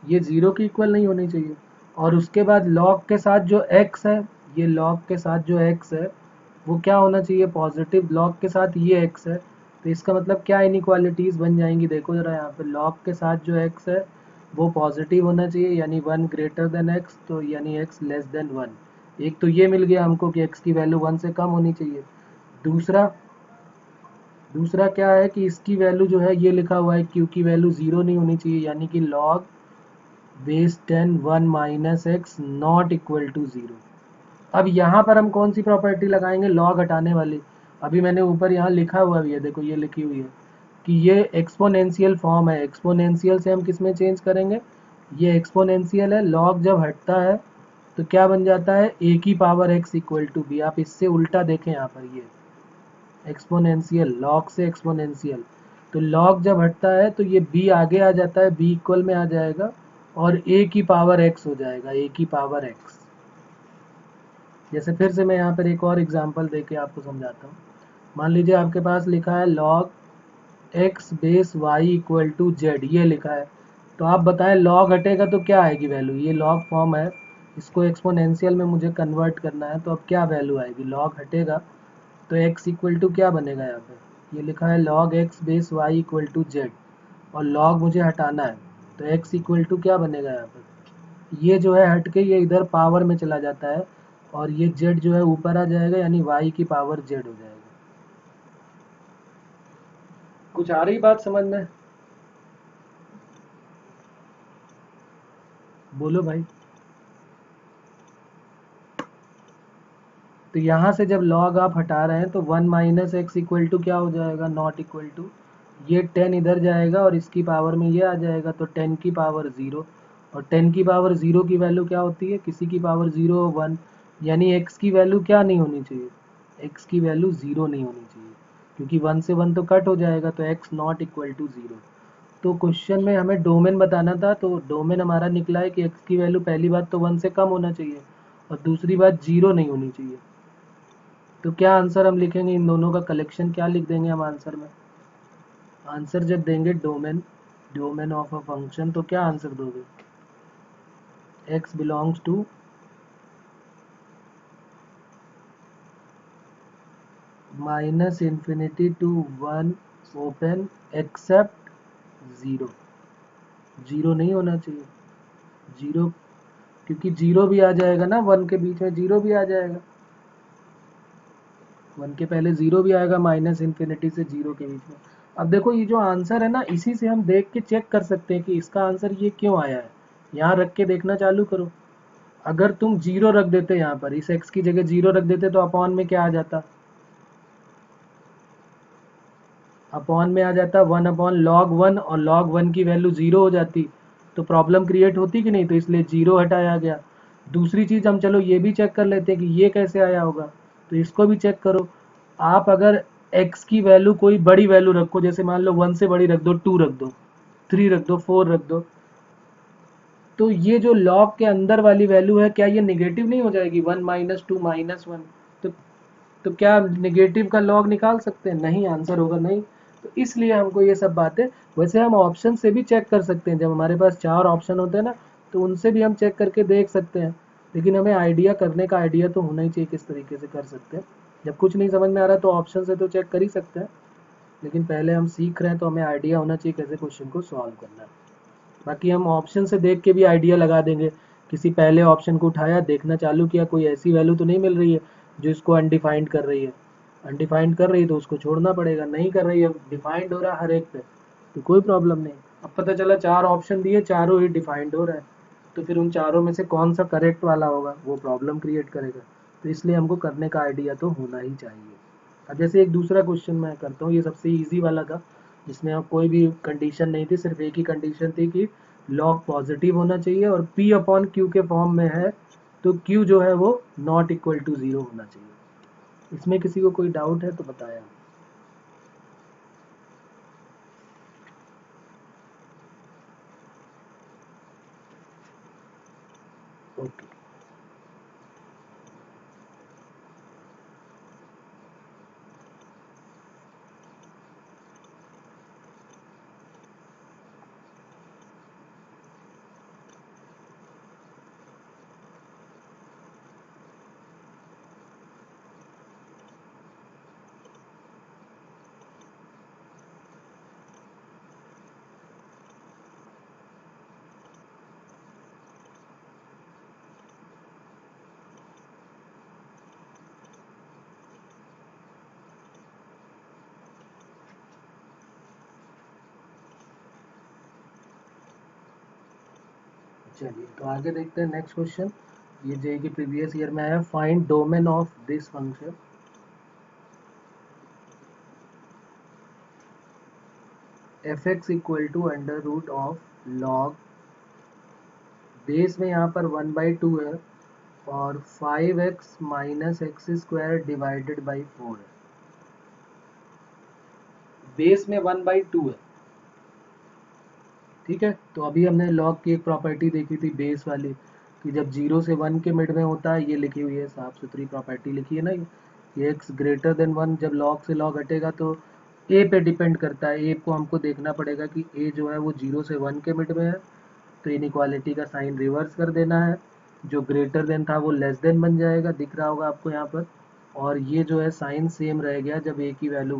ये ज़ीरो की इक्वल नहीं होनी चाहिए। और उसके बाद लॉग के साथ जो x है, ये लॉग के साथ जो x है वो क्या होना चाहिए, पॉजिटिव। लॉग के साथ ये x है, तो इसका मतलब क्या इनइक्वालिटीज़ बन जाएंगी, देखो ज़रा यहाँ पे। लॉग के साथ जो x है वो पॉजिटिव होना चाहिए, यानी 1 ग्रेटर देन x, तो यानी x लेस देन 1। एक तो ये मिल गया हमको कि x की वैल्यू 1 से कम होनी चाहिए। दूसरा दूसरा क्या है कि इसकी वैल्यू जो है, ये लिखा हुआ है q की वैल्यू ज़ीरो नहीं होनी चाहिए, यानी कि log base 10 1 minus X not equal to zero. अब यहाँ पर हम कौन सी प्रॉपर्टी लगाएंगे, लॉग हटाने वाली। अभी मैंने ऊपर यहाँ लिखा हुआ भी है, देखो ये लिखी हुई है कि ये एक्सपोनेंशियल फॉर्म है। एक्सपोनेंशियल से हम किस में चेंज करेंगे, ये एक्सपोनेंशियल है, लॉग जब हटता है तो क्या बन जाता है, ए की power X equal to B. आप इससे उल्टा देखें यहाँ पर, ये एक्सपोनेंशियल, लॉग से एक्सपोनेंशियल, तो लॉग जब हटता है तो ये b आगे आ जाता है, b इक्वल में आ जाएगा, और a की पावर x हो जाएगा, a की पावर x। जैसे फिर से मैं यहाँ पर एक और एग्जांपल देके आपको समझाता हूँ। मान लीजिए आपके पास लिखा है log x base y equal to Z, ये लिखा है, तो आप बताएं लॉग हटेगा तो क्या आएगी वैल्यू। ये लॉग फॉर्म है, इसको एक्सपोनेंशियल में मुझे कन्वर्ट करना है, तो अब क्या वैल्यू आएगी, लॉग हटेगा तो x इक्वल टू क्या बनेगा यहाँ पे, ये लिखा है log x base y equal to Z, और log मुझे हटाना है, तो x इक्वल टू क्या बनेगा यहाँ पे, ये जो है हट के ये इधर पावर में चला जाता है, और ये z जो है ऊपर आ जाएगा, यानी y की पावर z हो जाएगा। कुछ आ रही बात समझ में? बोलो भाई। तो यहाँ से जब log आप हटा रहे हैं तो 1 माइनस एक्स इक्वल टू क्या हो जाएगा, नॉट इक्वल टू, ये 10 इधर जाएगा और इसकी पावर में ये आ जाएगा, तो 10 की पावर 0, और 10 की पावर 0 की वैल्यू क्या होती है, किसी की पावर 0 1, यानी x की वैल्यू क्या नहीं होनी चाहिए, x की वैल्यू 0 नहीं होनी चाहिए, क्योंकि 1 से 1 तो कट हो जाएगा, तो x नॉट इक्वल टू 0। तो क्वेश्चन में हमें डोमेन बताना था, तो डोमेन हमारा निकला है कि x की वैल्यू पहली बात तो 1 से कम होना चाहिए, और दूसरी बात 0 नहीं होनी चाहिए। तो क्या आंसर हम लिखेंगे, इन दोनों का कलेक्शन क्या लिख देंगे हम आंसर में, आंसर जब देंगे domain, domain of a function, तो क्या आंसर दोगे, x belongs to minus infinity to 1 open except 0, 0 नहीं होना चाहिए, 0, क्योंकि 0 भी आ जाएगा ना, 1 के बीच में 0 भी आ जाएगा, 1 के पहले 0 भी आएगा, माइनस इन्फिनिटी से 0 के बीच में। अब देखो ये जो आंसर है ना, इसी से हम देख के चेक कर सकते हैं कि इसका आंसर ये क्यों आया है, यहाँ रख के देखना चालू करो। अगर तुम 0 रख देते, यहाँ पर इस x की जगह 0 रख देते, तो अपॉन में क्या आ जाता, अपॉन में आ जाता 1 अपॉन लॉग 1, और लॉग 1 की वैल्यू 0 हो जाती, तो प्रॉब्लम क्रिएट होती कि नहीं, तो इसलिए 0 हटाया गया। दूसरी चीज़ हम चलो ये भी चेक कर लेते हैं कि ये कैसे आया होगा, तो इसको भी चेक करो। आप अगर x की वैल्यू कोई बड़ी वैल्यू रखो, जैसे मान लो 1 से बड़ी रख दो, 2 रख दो, 3 रख दो, 4 रख दो, तो ये जो लॉग के अंदर वाली वैल्यू है, क्या ये निगेटिव नहीं हो जाएगी, 1 माइनस 2 माइनस 1, तो तो क्या निगेटिव का लॉग निकाल सकते हैं, नहीं, आंसर होगा नहीं। तो इसलिए हमको ये सब बातें, वैसे हम ऑप्शन से भी चेक कर सकते हैं, जब हमारे पास 4 ऑप्शन होते हैं ना, तो उनसे भी हम चेक करके देख सकते हैं, लेकिन हमें आइडिया करने का आइडिया तो होना ही चाहिए किस तरीके से कर सकते हैं। जब कुछ नहीं समझ में आ रहा तो ऑप्शन से तो चेक कर ही सकते हैं, लेकिन पहले हम सीख रहे हैं तो हमें आइडिया होना चाहिए कैसे क्वेश्चन को सॉल्व करना है। बाकी हम ऑप्शन से देख के भी आइडिया लगा देंगे, किसी पहले ऑप्शन को उठाया, देखना चालू किया, कोई ऐसी वैल्यू तो नहीं मिल रही है जो इसको अनडिफाइंड कर रही है, अनडिफाइंड कर रही है तो उसको छोड़ना पड़ेगा, नहीं कर रही है, डिफाइंड हो रहा है हर एक पे, तो कोई प्रॉब्लम नहीं। अब पता चला 4 ऑप्शन दिए, चारों ही डिफाइंड हो रहा है, तो फिर उन चारों में से कौन सा करेक्ट वाला होगा, वो प्रॉब्लम क्रिएट करेगा, तो इसलिए हमको करने का आइडिया तो होना ही चाहिए। अब जैसे एक दूसरा क्वेश्चन मैं करता हूँ, ये सबसे ईजी वाला था, जिसमें अब कोई भी कंडीशन नहीं थी, सिर्फ एक ही कंडीशन थी कि लॉग पॉजिटिव होना चाहिए और p अपॉन क्यू के फॉर्म में है, तो q जो है वो नॉट इक्वल टू 0 होना चाहिए। इसमें किसी को कोई डाउट है तो बताया। ओके। चलिए तो आगे देखते हैं नेक्स्ट क्वेश्चन। ये जे की प्रीवियस ईयर में आया, find domain of this function F x equal to under root of log, base में यहाँ पर 1/2 है, और 5x minus X square divided by 4 है, बेस में 1/2 है। ठीक है, तो अभी हमने लॉग की एक प्रॉपर्टी देखी थी बेस वाली, कि जब 0 से 1 के मिड में होता है, ये लिखी हुई है, साफ सुथरी प्रॉपर्टी लिखी है ना, ये x ग्रेटर देन 1, जब लॉग से लॉग हटेगा तो a पे डिपेंड करता है, a को हमको देखना पड़ेगा कि a जो है वो 0 से 1 के मिड में है, तो इनइक्वालिटी का साइन रिवर्स कर देना है, जो ग्रेटर देन था वो लेस देन बन जाएगा, दिख रहा होगा आपको यहाँ पर, और ये जो है साइन सेम रह गया जब ए की वैल्यू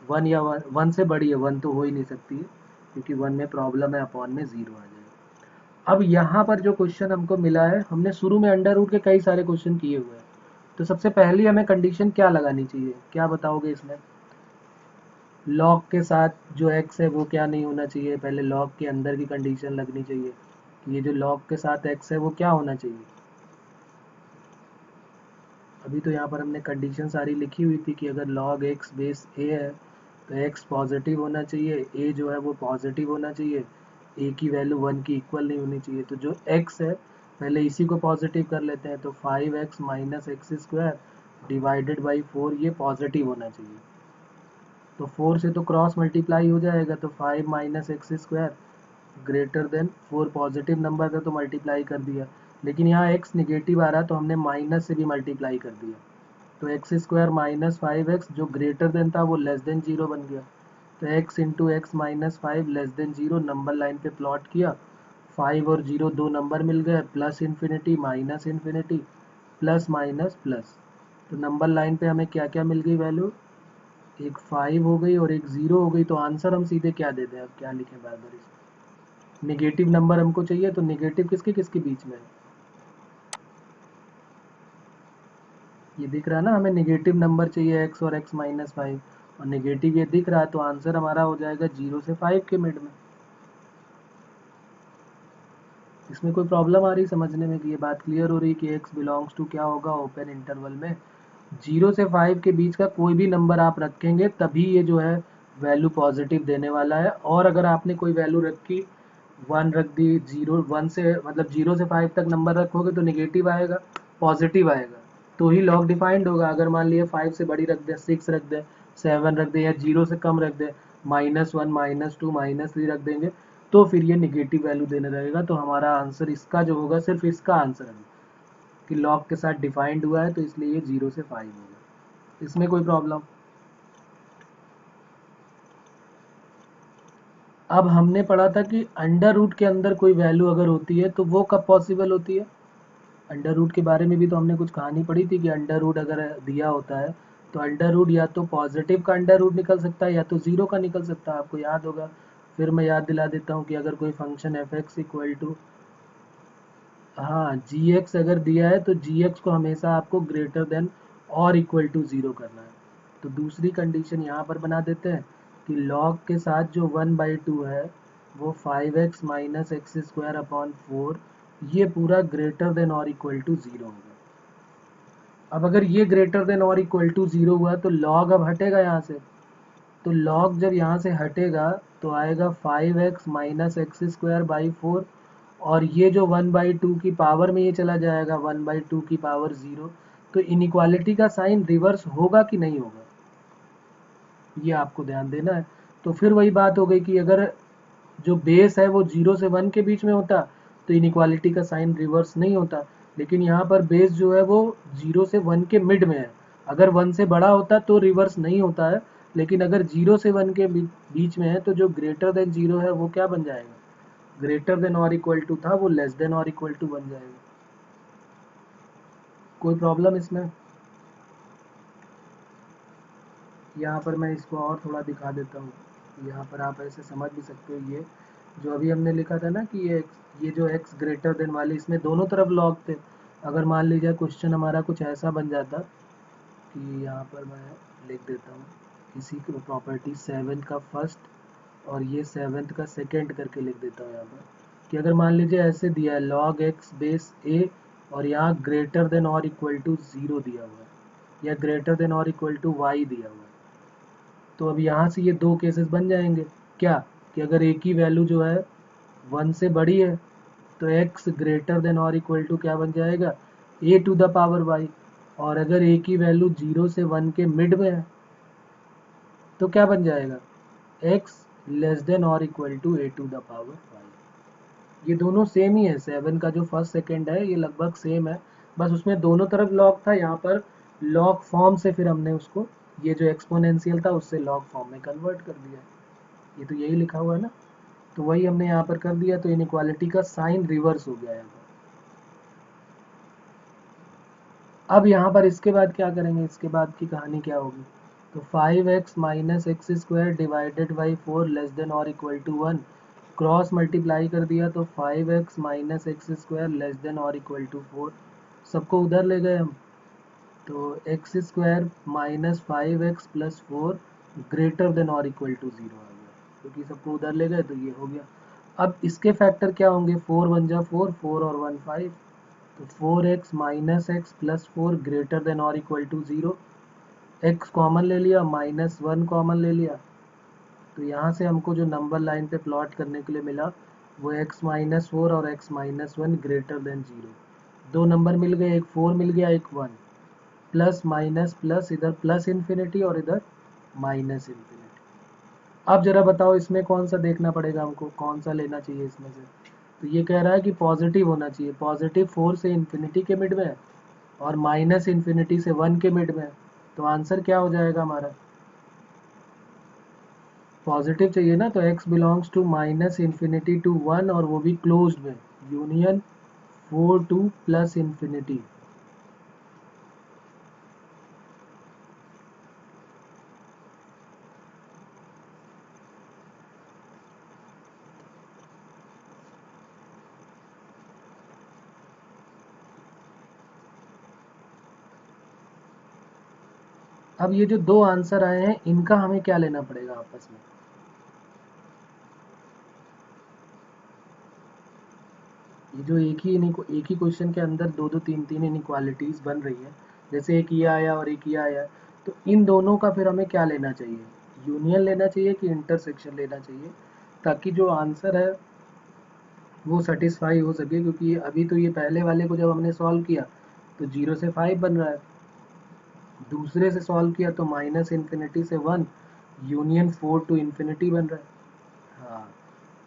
1 या 1 से बड़ी है, 1 तो हो ही नहीं सकती है क्योंकि 1 में प्रॉब्लम है, अपॉन में 0 आ जाएगा। अब यहाँ पर जो क्वेश्चन हमको मिला है, हमने शुरू में अंडर रूट के कई सारे क्वेश्चन किए हुए हैं, तो सबसे पहली हमें कंडीशन क्या लगानी चाहिए, क्या बताओगे इसमें? लॉग के साथ जो x है वो क्या नहीं होना चाहिए, पहले लॉग के अंदर की कंडीशन लगनी चाहिए कि ये जो लॉग के साथ x है वो क्या होना चाहिए। अभी तो यहाँ पर हमने कंडीशन सारी लिखी हुई थी कि अगर log x बेस a है तो x पॉजिटिव होना चाहिए, a जो है वो पॉजिटिव होना चाहिए, a की वैल्यू 1 की इक्वल नहीं होनी चाहिए। तो जो x है पहले इसी को पॉजिटिव कर लेते हैं, तो 5x minus X square divided by 4 ये पॉजिटिव होना चाहिए। तो 4 से तो क्रॉस मल्टीप्लाई हो जाएगा, तो 5 minus X square greater than 4 positive number था तो मल्टीप्लाई कर दिया, लेकिन यहाँ x निगेटिव आ रहा है तो हमने माइनस से भी मल्टीप्लाई कर दिया, तो एक्स स्क्वायर माइनस 5x जो ग्रेटर देन था वो लेस देन 0 बन गया। तो x into x minus 5 less than 0 number line पे प्लॉट किया, 5 और 0 दो नंबर मिल गए, plus infinity minus infinity plus minus plus. तो नंबर लाइन पे हमें क्या क्या मिल गई वैल्यू, एक 5 हो गई और एक 0 हो गई। तो आंसर हम सीधे क्या दे दें, अब क्या लिखें बार बार इसमें, निगेटिव नंबर हमको चाहिए, तो निगेटिव किसके किसके बीच में है, ये दिख रहा है ना, हमें निगेटिव नंबर चाहिए x और x माइनस 5, और निगेटिव ये दिख रहा है, तो आंसर हमारा हो जाएगा 0 से 5 के मिड में। इसमें कोई प्रॉब्लम आ रही समझने में कि ये बात क्लियर हो रही कि x बिलोंग्स टू क्या होगा, ओपन इंटरवल में 0 से 5 के बीच का कोई भी नंबर आप रखेंगे तभी ये जो है वैल्यू पॉजिटिव देने वाला है। और अगर आपने कोई वैल्यू रखी 1 रख दी, 0 1 से मतलब 0 से 5 तक नंबर रखोगे तो निगेटिव आएगा, पॉजिटिव आएगा, तो ही लॉग डिफाइंड होगा। अगर मान लिया 5 से बड़ी रख दे, 6 रख दे, 7 रख दे, या 0 से कम रख दे, -1 -2 -3 रख देंगे, तो फिर ये निगेटिव वैल्यू देने रहेगा। तो हमारा आंसर इसका जो होगा, सिर्फ इसका आंसर है कि लॉग के साथ डिफाइंड हुआ है तो इसलिए ये 0 से 5 होगा। इसमें कोई प्रॉब्लम? अब हमने पढ़ा था कि अंडर रूट के अंदर कोई वैल्यू अगर होती है तो वो कब पॉसिबल होती है। अंडर रूट के बारे में भी तो हमने कुछ कहानी पढ़ी थी कि अंडर रूट अगर दिया होता है तो अंडर रूट या तो पॉजिटिव का अंडर रूट निकल सकता है या तो जीरो का निकल सकता है, आपको याद होगा। फिर मैं याद दिला देता हूँ कि अगर कोई function F x equal to, हाँ जी एक्स अगर दिया है तो जी एक्स को हमेशा आपको ग्रेटर देन और इक्वल टू ज़ीरो करना है। तो दूसरी कंडीशन यहाँ पर बना देते हैं कि लॉग के साथ जो 1/2 है वो 5x minus X square upon 4, ये पूरा ग्रेटर देन और इक्वल टू ज़ीरो होगा। अब अगर ये ग्रेटर देन और इक्वल टू ज़ीरो हुआ तो लॉग अब हटेगा यहाँ से, तो लॉग जब यहाँ से हटेगा तो आएगा 5x minus X square by 4, और ये जो 1/2 की पावर में ये चला जाएगा 1/2 की पावर 0। तो इनइक्वालिटी का साइन रिवर्स होगा कि नहीं होगा, ये आपको ध्यान देना है। तो फिर वही बात हो गई कि अगर जो बेस है वो 0 से 1 के बीच में होता तो इनइक्वालिटी का साइन रिवर्स नहीं होता, लेकिन यहाँ पर बेस जो है वो 0 से 1 के मिड में है। अगर 1 से बड़ा होता तो रिवर्स नहीं होता है, लेकिन अगर 0 से 1 के बीच में है तो जो ग्रेटर देन 0 है वो क्या बन जाएगा, ग्रेटर देन और इक्वल टू था वो लेस देन और इक्वल टू बन जाएगा। कोई प्रॉब्लम इसमें? यहाँ पर मैं इसको और थोड़ा दिखा देता हूँ, यहाँ पर आप ऐसे समझ भी सकते हो। ये जो अभी हमने लिखा था ना कि ये जो x ग्रेटर देन वाली, इसमें दोनों तरफ लॉग थे। अगर मान लीजिए क्वेश्चन हमारा कुछ ऐसा बन जाता कि यहाँ पर मैं लिख देता हूँ इसी को प्रॉपर्टी 7 का फर्स्ट और ये 7th का सेकेंड करके लिख देता हूँ यहाँ पर, कि अगर मान लीजिए ऐसे दिया है log x बेस a और यहाँ ग्रेटर देन और इक्वल टू 0 दिया हुआ है या ग्रेटर देन और इक्वल टू y दिया हुआ है, तो अब यहाँ से ये दो केसेस बन जाएंगे। क्या कि अगर a की वैल्यू जो है 1 से बड़ी है तो x ग्रेटर देन और इक्वल टू क्या बन जाएगा, a to the power y, और अगर a की वैल्यू 0 से 1 के मिड में है तो क्या बन जाएगा, x लेस देन और equal to a to the power y। ये दोनों सेम ही है, 7 का जो फर्स्ट सेकेंड है ये लगभग सेम है, बस उसमें दोनों तरफ लॉग था, यहाँ पर लॉग फॉर्म से फिर हमने उसको, ये जो एक्सपोनेंशियल था उससे लॉग फॉर्म में कन्वर्ट कर दिया। ये तो यही लिखा हुआ है ना, तो वही हमने यहाँ पर कर दिया, तो इनइक्वालिटी का साइन रिवर्स हो गया यहाँ पर। अब यहाँ पर इसके बाद क्या करेंगे, इसके बाद की कहानी क्या होगी, तो 5x minus X square divided by 4 less than और इक्वल टू 1, क्रॉस मल्टीप्लाई कर दिया तो 5x minus X square less than और इक्वल टू 4, सबको उधर ले गए हम, तो x square minus 5x plus 4 greater than और इक्वल टू 0 आ गया, क्योंकि सबको उधर ले गए तो ये हो गया। अब इसके फैक्टर क्या होंगे, 4 1 जा 4, 4 और 1 5, तो 4x minus x plus 4 greater than और इक्वल टू 0, x कॉमन ले लिया, माइनस 1 कॉमन ले लिया, तो यहाँ से हमको जो नंबर लाइन पे प्लॉट करने के लिए मिला वो x माइनस 4 और x माइनस 1 ग्रेटर देन 0, दो नंबर मिल गए, एक 4 मिल गया, एक 1, प्लस माइनस प्लस, इधर प्लस इन्फिनिटी और इधर माइनस इन्फिनिटी। अब जरा बताओ इसमें कौन सा देखना पड़ेगा हमको, कौन सा लेना चाहिए इसमें से, तो ये कह रहा है कि पॉजिटिव होना चाहिए, पॉजिटिव 4 से इन्फिनिटी के मिड में है और माइनस इन्फिनिटी से 1 के मिड में है, तो आंसर क्या हो जाएगा हमारा, पॉजिटिव चाहिए ना, तो x belongs to minus infinity to 1 और वो भी क्लोज्ड में, यूनियन 4 टू प्लस इन्फिनिटी। अब ये जो दो आंसर आए हैं इनका हमें क्या लेना पड़ेगा आपस में, ये जो एक ही क्वेश्चन के अंदर दो दो तीन तीन इनइक्वालिटीज बन रही है, जैसे एक ये आया और एक ये आया, तो इन दोनों का फिर हमें क्या लेना चाहिए, यूनियन लेना चाहिए कि इंटरसेक्शन लेना चाहिए, ताकि जो आंसर है वो सेटिस्फाई हो सके, क्योंकि अभी तो ये पहले वाले को जब हमने सॉल्व किया तो 0 से 5 बन रहा है, दूसरे से सॉल्व किया तो माइनस इन्फिनिटी से 1 यूनियन 4 टू इन्फिनिटी बन रहा है। हाँ,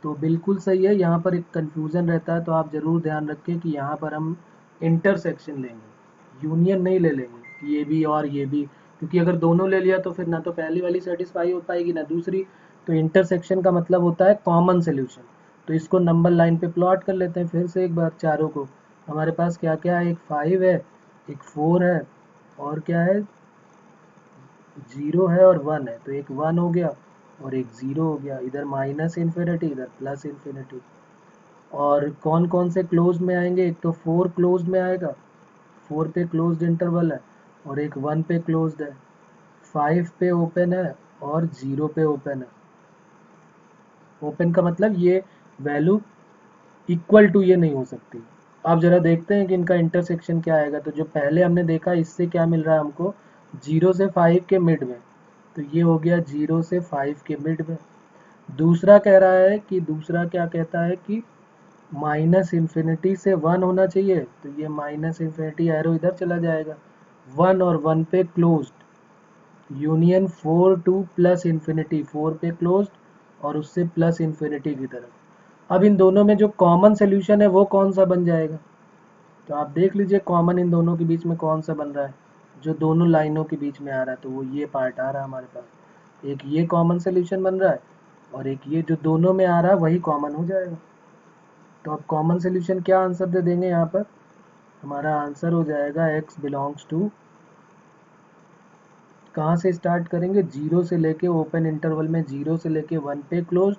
तो बिल्कुल सही है, यहाँ पर एक कन्फ्यूज़न रहता है, तो आप ज़रूर ध्यान रखें कि यहाँ पर हम इंटरसेक्शन लेंगे, यूनियन नहीं ले लेंगे कि ये भी और ये भी, क्योंकि अगर दोनों ले लिया तो फिर ना तो पहली वाली सेटिस्फाई हो पाएगी ना दूसरी, तो इंटरसेक्शन का मतलब होता है कॉमन सोल्यूशन। तो इसको नंबर लाइन पे प्लॉट कर लेते हैं फिर से एक बार चारों को, हमारे पास क्या क्या है, एक 5 है, एक 4 है, और क्या है, 0 है और 1 है, तो एक 1 हो गया और एक 0 हो गया, इधर माइनस इन्फिनिटी इधर प्लस इन्फिनिटी। और कौन कौन से क्लोज में आएंगे, एक तो 4 क्लोज में आएगा, 4 पे क्लोज्ड इंटरवल है, और एक 1 पे क्लोज्ड है, 5 पे ओपन है और 0 पे ओपन है। ओपन का मतलब ये वैल्यू इक्वल टू ये नहीं हो सकती। आप जरा देखते हैं कि इनका इंटरसेक्शन क्या आएगा, तो जो पहले हमने देखा इससे क्या मिल रहा है हमको, 0 से 5 के मिड में, तो ये हो गया 0 से 5 के मिड में। दूसरा कह रहा है कि, दूसरा क्या कहता है कि माइनस इन्फिनिटी से 1 होना चाहिए, तो ये माइनस इन्फिनिटी एरो इधर चला जाएगा, 1 और 1 पे closed, union 4 to plus infinity, 4 पे क्लोज्ड और उससे प्लस इन्फिनिटी की तरफ। अब इन दोनों में जो कॉमन सोल्यूशन है वो कौन सा बन जाएगा, तो आप देख लीजिए कॉमन इन दोनों के बीच में कौन सा बन रहा है, जो दोनों लाइनों के बीच में आ रहा है, तो वो ये पार्ट आ रहा है हमारे पास, एक ये कॉमन सोल्यूशन बन रहा है और एक ये जो दोनों में आ रहा है वही कॉमन हो जाएगा। तो अब कॉमन सोल्यूशन क्या आंसर दे देंगे यहाँ पर, हमारा आंसर हो जाएगा x बिलोंग्स टू, कहाँ से स्टार्ट करेंगे, 0 से लेके ओपन इंटरवल में 0 से लेके 1 पे क्लोज्ड,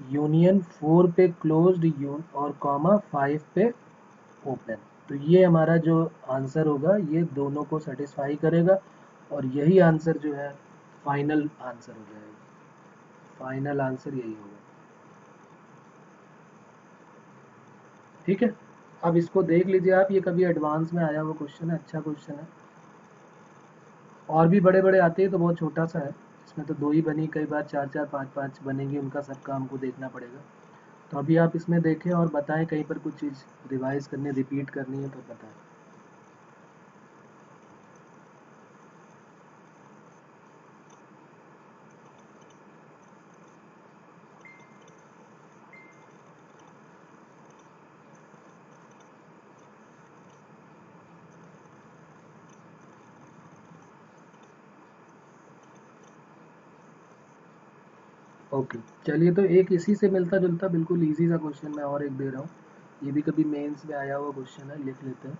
यूनियन 4 पे क्लोज्ड और कॉमा 5 पे ओपन। तो ये हमारा जो आंसर होगा ये दोनों को सेटिस्फाई करेगा और यही आंसर जो है फाइनल आंसर हो जाएगा, फाइनल आंसर यही होगा। ठीक है, अब इसको देख लीजिए आप, ये कभी एडवांस में आया हुआ क्वेश्चन है, अच्छा क्वेश्चन है, और भी बड़े बड़े आते हैं तो बहुत छोटा सा है, इसमें तो दो ही बनी, कई बार चार चार पाँच पाँच बनेंगे, उनका सबका हमको देखना पड़ेगा। तो अभी आप इसमें देखें और बताएं, कहीं पर कुछ चीज़ रिवाइज करनी, रिपीट करनी है तो बताएं। ओके, चलिए, तो एक इसी से मिलता जुलता बिल्कुल इजी सा क्वेश्चन मैं और एक दे रहा हूँ, ये भी कभी मेंस में आया हुआ क्वेश्चन है, लिख लेते हैं।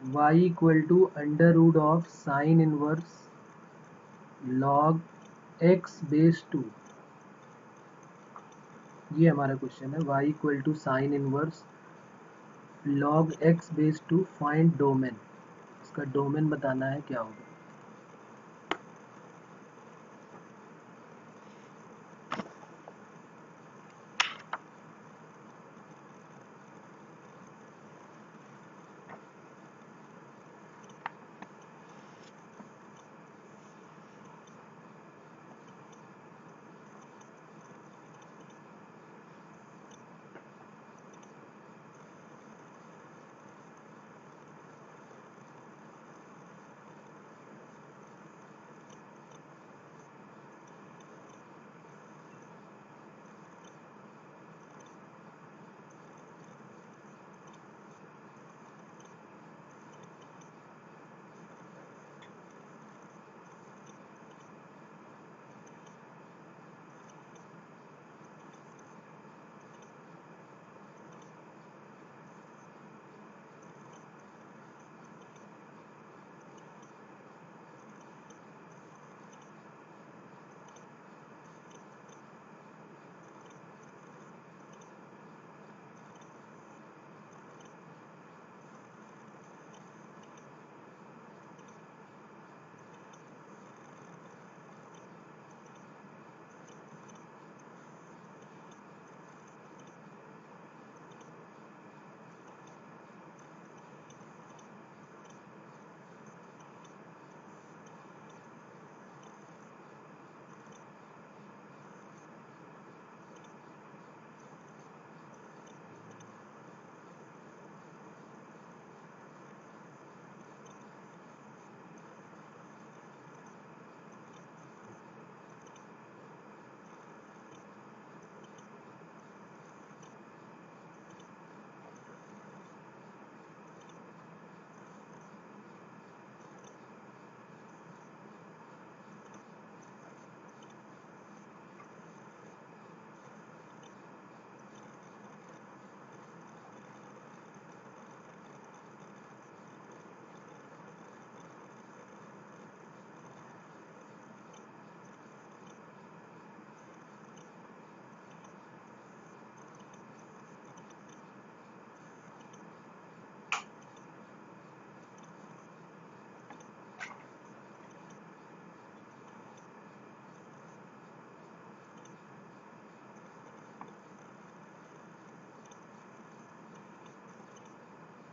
y equal to under root of sine inverse log x base 2, ये हमारा क्वेश्चन है। y equal to sine inverse log x base 2, find domain. इसका डोमेन बताना है क्या होगा।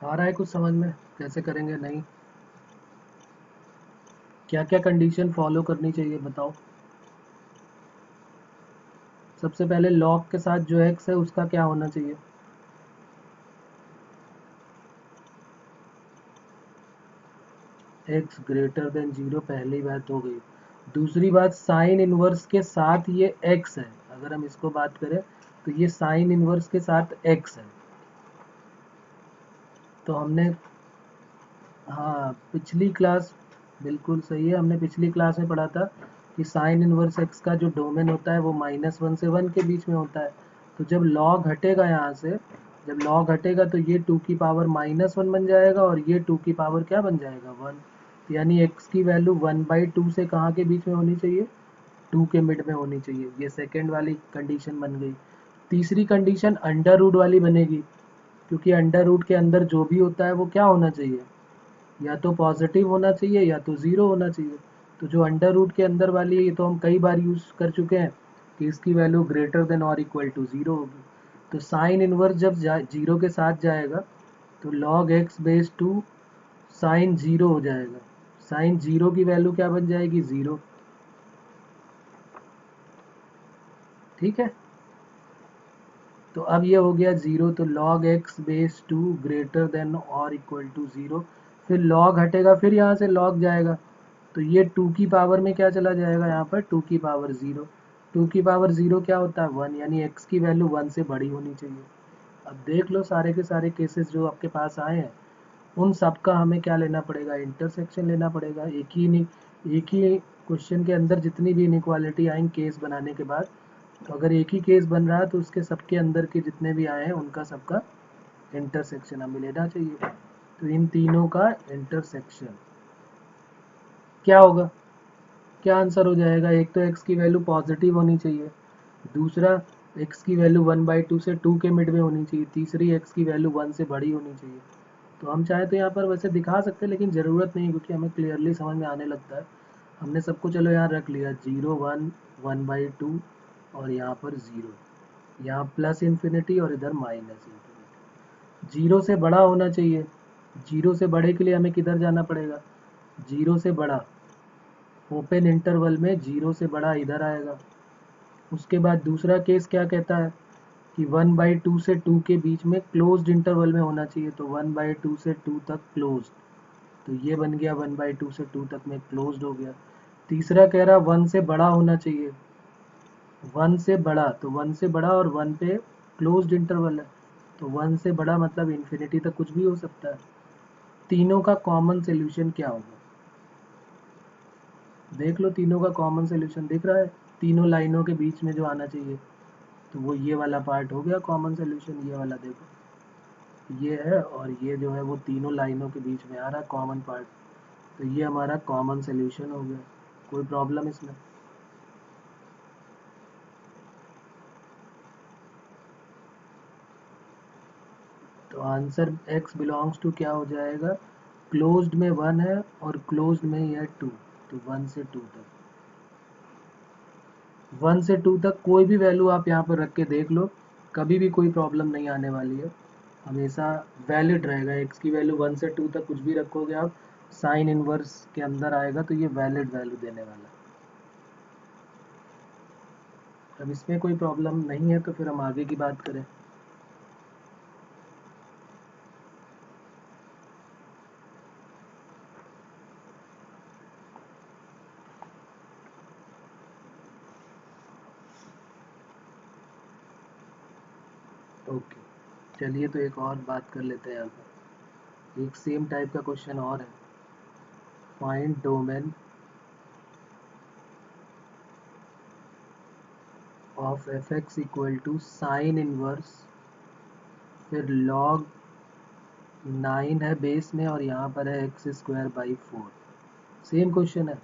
आ रहा है कुछ समझ में कैसे करेंगे? नहीं, क्या क्या कंडीशन फॉलो करनी चाहिए बताओ। सबसे पहले लॉग के साथ जो x है उसका क्या होना चाहिए? x ग्रेटर देन 0, पहली बात हो गई। दूसरी बात, साइन इनवर्स के साथ ये x है। अगर हम इसको बात करें तो ये साइन इनवर्स के साथ x है। तो हमने, हाँ पिछली क्लास, बिल्कुल सही है, हमने पिछली क्लास में पढ़ा था कि साइन इनवर्स x का जो डोमेन होता है वो -1 से 1 के बीच में होता है। तो जब लॉग हटेगा यहाँ से, जब लॉग हटेगा तो ये 2 की पावर -1 बन जाएगा और ये 2 की पावर क्या बन जाएगा? 1। यानी x की वैल्यू 1/2 से कहाँ के बीच में होनी चाहिए? 2 के मिड में होनी चाहिए। ये सेकेंड वाली कंडीशन बन गई। तीसरी कंडीशन अंडर रूट वाली बनेगी, क्योंकि अंडर रूट के अंदर जो भी होता है वो क्या होना चाहिए? या तो पॉजिटिव होना चाहिए या तो ज़ीरो होना चाहिए। तो जो अंडर रूट के अंदर वाली है ये तो हम कई बार यूज़ कर चुके हैं कि इसकी वैल्यू ग्रेटर देन और इक्वल टू ज़ीरो होगी। तो साइन इनवर्स जब जीरो के साथ जाएगा तो log x base 2 sine zero हो जाएगा। साइन ज़ीरो की वैल्यू क्या बन जाएगी? ज़ीरो। ठीक है, तो अब ये हो गया ज़ीरो, तो log x base 2 greater than और इक्वल टू ज़ीरो। फिर log हटेगा, फिर यहाँ से log जाएगा, तो ये 2 की पावर में क्या चला जाएगा? यहाँ पर 2 की पावर 0। 2 की पावर 0 क्या होता है? 1, यानी x की वैल्यू 1 से बड़ी होनी चाहिए। अब देख लो सारे के सारे केसेस जो आपके पास आए हैं, उन सब का हमें क्या लेना पड़ेगा? इंटरसेक्शन लेना पड़ेगा। एक ही क्वेश्चन के अंदर जितनी भी इनइक्वालिटी आएंगी केस बनाने के बाद, तो अगर एक ही केस बन रहा है तो उसके सबके अंदर के जितने भी आए हैं उनका सबका इंटरसेक्शन हमें लेना चाहिए। तो इन तीनों का इंटरसेक्शन क्या होगा, क्या आंसर हो जाएगा? एक तो x की वैल्यू पॉजिटिव होनी चाहिए, दूसरा x की वैल्यू 1/2 से 2 के मिड में होनी चाहिए, तीसरी x की वैल्यू 1 से बड़ी होनी चाहिए। तो हम चाहे तो यहाँ पर वैसे दिखा सकते हैं, लेकिन ज़रूरत नहीं, क्योंकि हमें क्लियरली समझ में आने लगता है। हमने सबको चलो यहाँ रख लिया, 0 1 1/2 और यहाँ पर 0, यहाँ प्लस इन्फिनिटी और इधर माइनस इन्फिनिटी। जीरो से बड़ा होना चाहिए, जीरो से बड़े के लिए हमें किधर जाना पड़ेगा? जीरो से बड़ा, ओपन इंटरवल में जीरो से बड़ा इधर आएगा। उसके बाद दूसरा केस क्या कहता है कि 1/2 से 2 के बीच में क्लोज्ड इंटरवल में होना चाहिए, तो 1/2 से 2 तक क्लोज्ड, तो ये बन गया 1/2 से 2 तक में क्लोज्ड हो गया। तीसरा कह रहा 1 से बड़ा होना चाहिए, 1 से बड़ा, तो 1 से बड़ा और 1 पे क्लोज्ड इंटरवल है, तो 1 से बड़ा मतलब इन्फिनिटी तक कुछ भी हो सकता है। तीनों का कॉमन सोल्यूशन क्या होगा? देख लो, तीनों का कॉमन सोल्यूशन दिख रहा है, तीनों लाइनों के बीच में जो आना चाहिए, तो वो ये वाला पार्ट हो गया कॉमन सोल्यूशन। ये वाला देखो, ये है और ये जो है वो तीनों लाइनों के बीच में आ रहा है कॉमन पार्ट, तो ये हमारा कॉमन सोल्यूशन हो गया। कोई प्रॉब्लम इसमें? तो आंसर x बिलोंग्स टू क्या हो जाएगा? क्लोज्ड में 1 है और क्लोज्ड में ये 2, तो 1 से 2 तक, 1 से 2 तक कोई भी वैल्यू आप यहाँ पर रख के देख लो, कभी भी कोई प्रॉब्लम नहीं आने वाली है, हमेशा वैलिड रहेगा। x की वैल्यू 1 से 2 तक कुछ भी रखोगे आप, साइन इनवर्स के अंदर आएगा, तो ये वैलिड वैल्यू देने वाला है। अब इसमें कोई प्रॉब्लम नहीं है, तो फिर हम आगे की बात करें। ओके, चलिए तो एक और बात कर लेते हैं यहाँ पर, एक सेम टाइप का क्वेश्चन और है। Find domain of f x equal to sine inverse, फिर लॉग 9 है बेस में और यहाँ पर है x²/4। सेम क्वेश्चन है,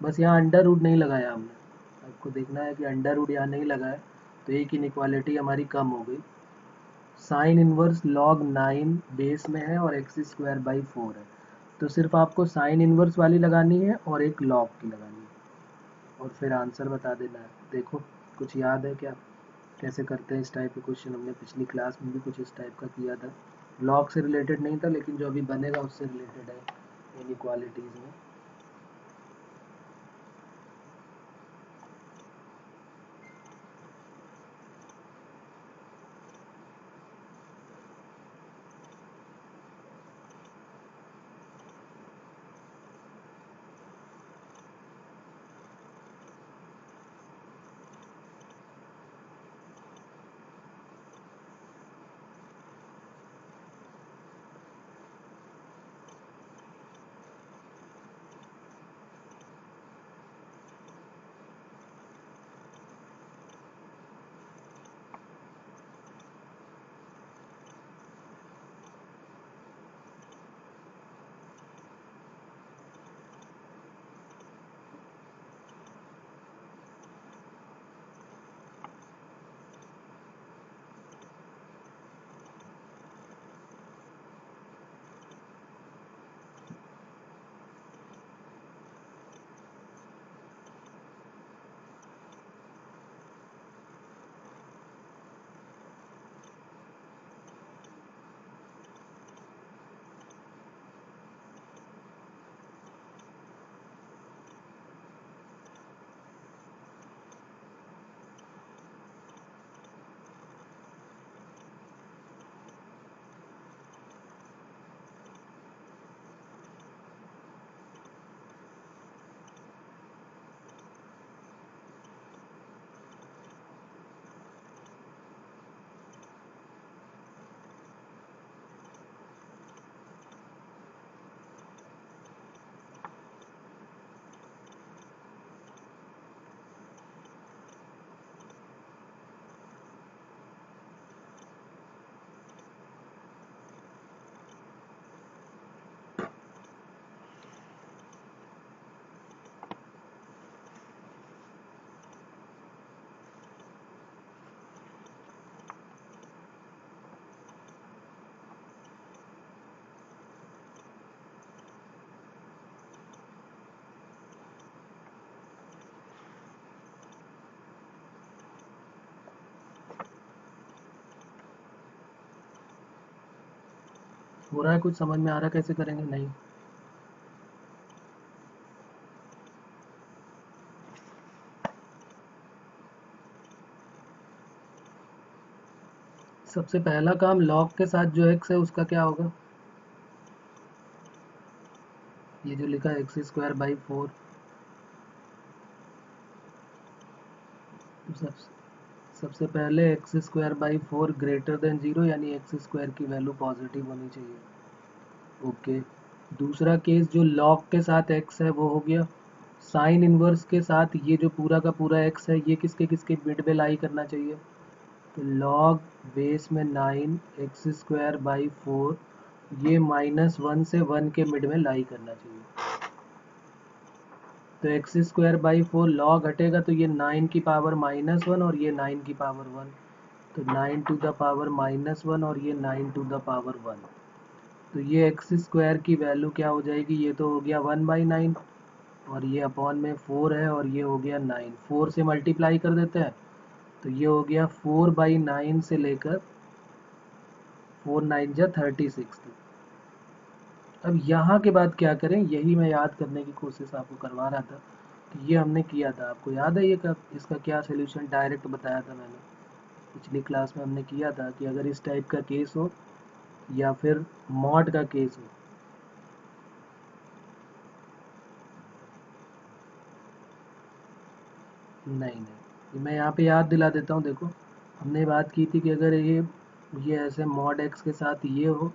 बस यहाँ अंडर रूट नहीं लगाया हमने। आपको देखना है कि अंडर रूट यहाँ नहीं लगाया, तो एक इनइक्वालिटी हमारी कम हो गई। साइन इनवर्स लॉग 9 बेस में है और x²/4 है, तो सिर्फ आपको साइन इनवर्स वाली लगानी है और एक लॉग की लगानी है, और फिर आंसर बता देना है। देखो, कुछ याद है क्या, कैसे करते हैं इस टाइप के क्वेश्चन? हमने पिछली क्लास में भी कुछ इस टाइप का किया था, लॉग से रिलेटेड नहीं था, लेकिन जो अभी बनेगा उससे रिलेटेड है इनइक्वालिटीज़ में। हो रहा है कुछ समझ में आ रहा है कैसे करेंगे? नहीं? सबसे पहला काम लॉग के साथ जो एक्स है उसका क्या होगा? ये जो लिखा है एक्स स्क्वायर बाई 4, तो सबसे पहले x square by 4 greater than 0, यानी एक्स स्क्वायर की वैल्यू पॉजिटिव होनी चाहिए। ओके। दूसरा केस जो लॉग के साथ एक्स है वो हो गया। साइन इनवर्स के साथ ये जो पूरा का पूरा एक्स है ये किसके किसके मिड में लाई करना चाहिए? तो लॉग बेस में 9 एक्स स्क्वायर बाई 4, ये -1 से 1 के मिड में लाई करना चाहिए। तो एक्स स्क्वायर बाई 4 लॉग हटेगा तो ये 9 की पावर -1 और ये 9 की पावर 1, तो 9 टू द पावर -1 और ये 9 टू द पावर 1। तो ये एक्स स्क्वायर की वैल्यू क्या हो जाएगी? ये तो हो गया 1/9 और ये अपॉन में 4 है और ये हो गया 9, 4 से मल्टीप्लाई कर देते हैं तो ये हो गया 4/9 से लेकर 4 9 जा 36 तक। अब यहाँ के बाद क्या करें, यही मैं याद करने की कोशिश आपको करवा रहा था कि ये हमने किया था। आपको याद है ये इसका क्या सोल्यूशन डायरेक्ट बताया था मैंने? पिछली क्लास में हमने किया था कि अगर इस टाइप का केस हो या फिर मॉड का केस हो, नहीं मैं यहाँ पे याद दिला देता हूँ। देखो हमने बात की थी कि अगर ये ऐसे मॉड एक्स के साथ ये हो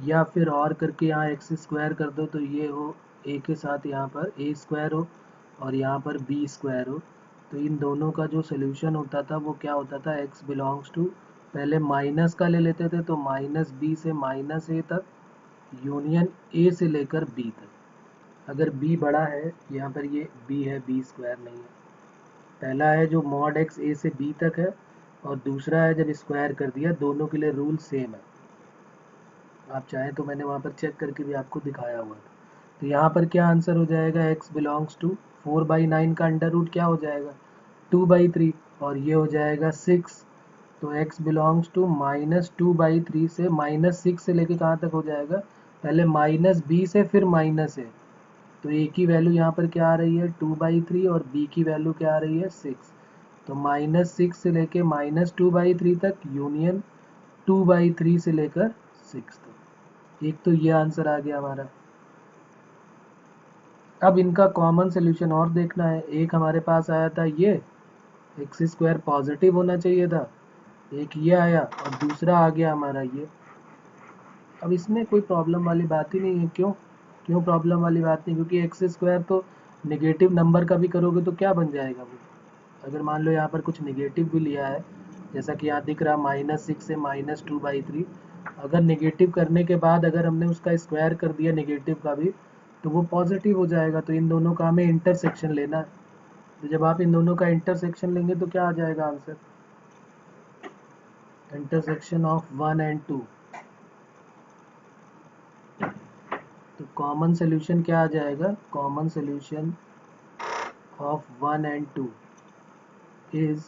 या फिर और करके यहाँ एक्स स्क्वायर कर दो तो ये हो ए के साथ यहाँ पर ए स्क्वायर हो और यहाँ पर बी स्क्वायर हो, तो इन दोनों का जो सोल्यूशन होता था वो क्या होता था? एक्स बिलोंग्स टू, पहले माइनस का ले लेते थे तो -b से -a तक यूनियन ए से लेकर बी तक। अगर बी बड़ा है, यहाँ पर ये बी है, बी स्क्वायर नहीं है। पहला है जो मॉड एक्स ए से बी तक है और दूसरा है जब स्क्वायर कर दिया, दोनों के लिए रूल सेम है। आप चाहें तो मैंने वहाँ पर चेक करके भी आपको दिखाया हुआ था। तो यहाँ पर क्या आंसर हो जाएगा? x बिलोंग्स टू 4/9 का अंडर रूट क्या हो जाएगा? 2/3 और ये हो जाएगा 6। तो x बिलोंग्स टू -2/3 से -6 से लेके कहाँ तक हो जाएगा? पहले -b से फिर -a, तो a की वैल्यू यहाँ पर क्या आ रही है? 2/3 और b की वैल्यू क्या आ रही है? 6। तो -6 से लेके -2/3 तक यूनियन 2/3 से लेकर 6 तक। एक तो ये आंसर आ गया हमारा। अब इनका कॉमन सोल्यूशन और देखना है। एक हमारे पास आया था ये एक्स स्क्वायर पॉजिटिव होना चाहिए था, एक ये आया और दूसरा आ गया हमारा ये। अब इसमें कोई प्रॉब्लम वाली बात ही नहीं है। क्यों क्यों प्रॉब्लम वाली बात नहीं? क्योंकि एक्स स्क्वायर तो नेगेटिव नंबर का भी करोगे तो क्या बन जाएगा वो? अगर मान लो यहाँ पर कुछ नेगेटिव भी लिया है, जैसा कि यहाँ दिख रहा -6 से -2/3, अगर नेगेटिव करने के बाद अगर हमने उसका स्क्वायर कर दिया नेगेटिव का भी, तो वो पॉजिटिव हो जाएगा। तो इन दोनों का हमें इंटरसेक्शन लेना है। तो जब आप इन दोनों का इंटरसेक्शन लेंगे तो क्या आ जाएगा आंसर? Intersection of 1 and 2। तो कॉमन सोल्यूशन क्या आ जाएगा? Common solution of 1 and 2 is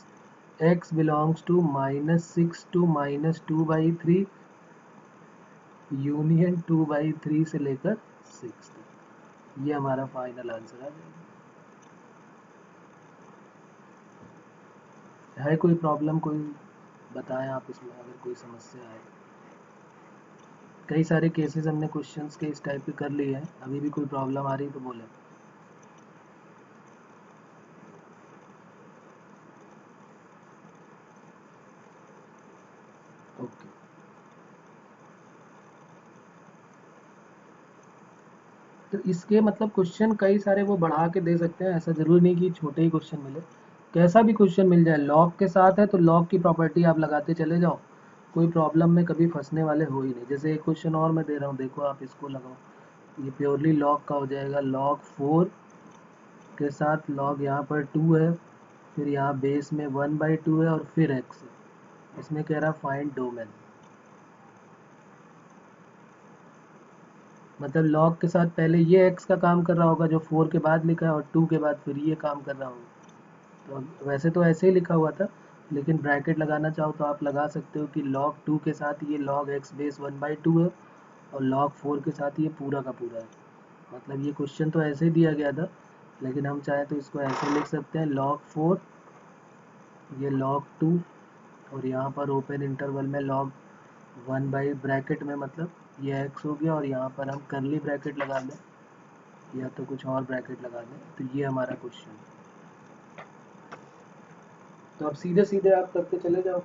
x belongs to -6 to -2/3 union 2/3 से लेकर 6 तक। ये हमारा फाइनल आंसर आ जाएगा। है कोई प्रॉब्लम? कोई बताएं आप इसमें अगर कोई समस्या है। कई सारे केसेस हमने क्वेश्चंस के इस टाइप के कर लिए हैं। अभी भी कोई प्रॉब्लम आ रही तो बोलें। ओके। तो इसके मतलब क्वेश्चन कई सारे वो बढ़ा के दे सकते हैं, ऐसा ज़रूरी नहीं कि छोटे ही क्वेश्चन मिले। कैसा भी क्वेश्चन मिल जाए, लॉग के साथ है तो लॉग की प्रॉपर्टी आप लगाते चले जाओ, कोई प्रॉब्लम में कभी फंसने वाले हो ही नहीं। जैसे एक क्वेश्चन और मैं दे रहा हूँ, देखो आप इसको लगाओ। ये प्योरली लॉग का हो जाएगा। लॉग 4 के साथ लॉग यहाँ पर 2 है, फिर यहाँ बेस में 1/2 है और फिर x है। इसमें कह रहा फाइंड डोमेन। मतलब लॉग के साथ पहले ये x का काम कर रहा होगा जो 4 के बाद लिखा है और 2 के बाद फिर ये काम कर रहा होगा। तो वैसे तो ऐसे ही लिखा हुआ था, लेकिन ब्रैकेट लगाना चाहो तो आप लगा सकते हो कि log 2 के साथ ये log x बेस 1/2 है और log 4 के साथ ये पूरा का पूरा है। मतलब ये क्वेश्चन तो ऐसे ही दिया गया था, लेकिन हम चाहे तो इसको ऐसे लिख सकते हैं log 4, ये log 2, और यहाँ पर ओपन इंटरवल में log 1 बाई ब्रैकेट में, मतलब ये x हो गया, और यहाँ पर हम करली ब्रैकेट लगा लें या तो कुछ और ब्रैकेट लगा लें, तो ये हमारा क्वेश्चन है। तो अब सीधे सीधे आप करते चले जाओ।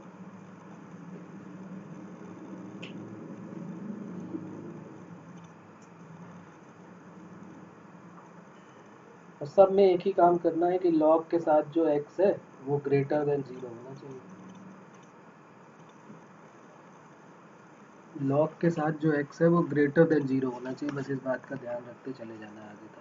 और सब में एक ही काम करना है कि log के साथ जो x है वो ग्रेटर देन 0 होना चाहिए। log के साथ जो x है वो ग्रेटर देन 0 होना चाहिए, बस इस बात का ध्यान रखते चले जाना है आगे तक।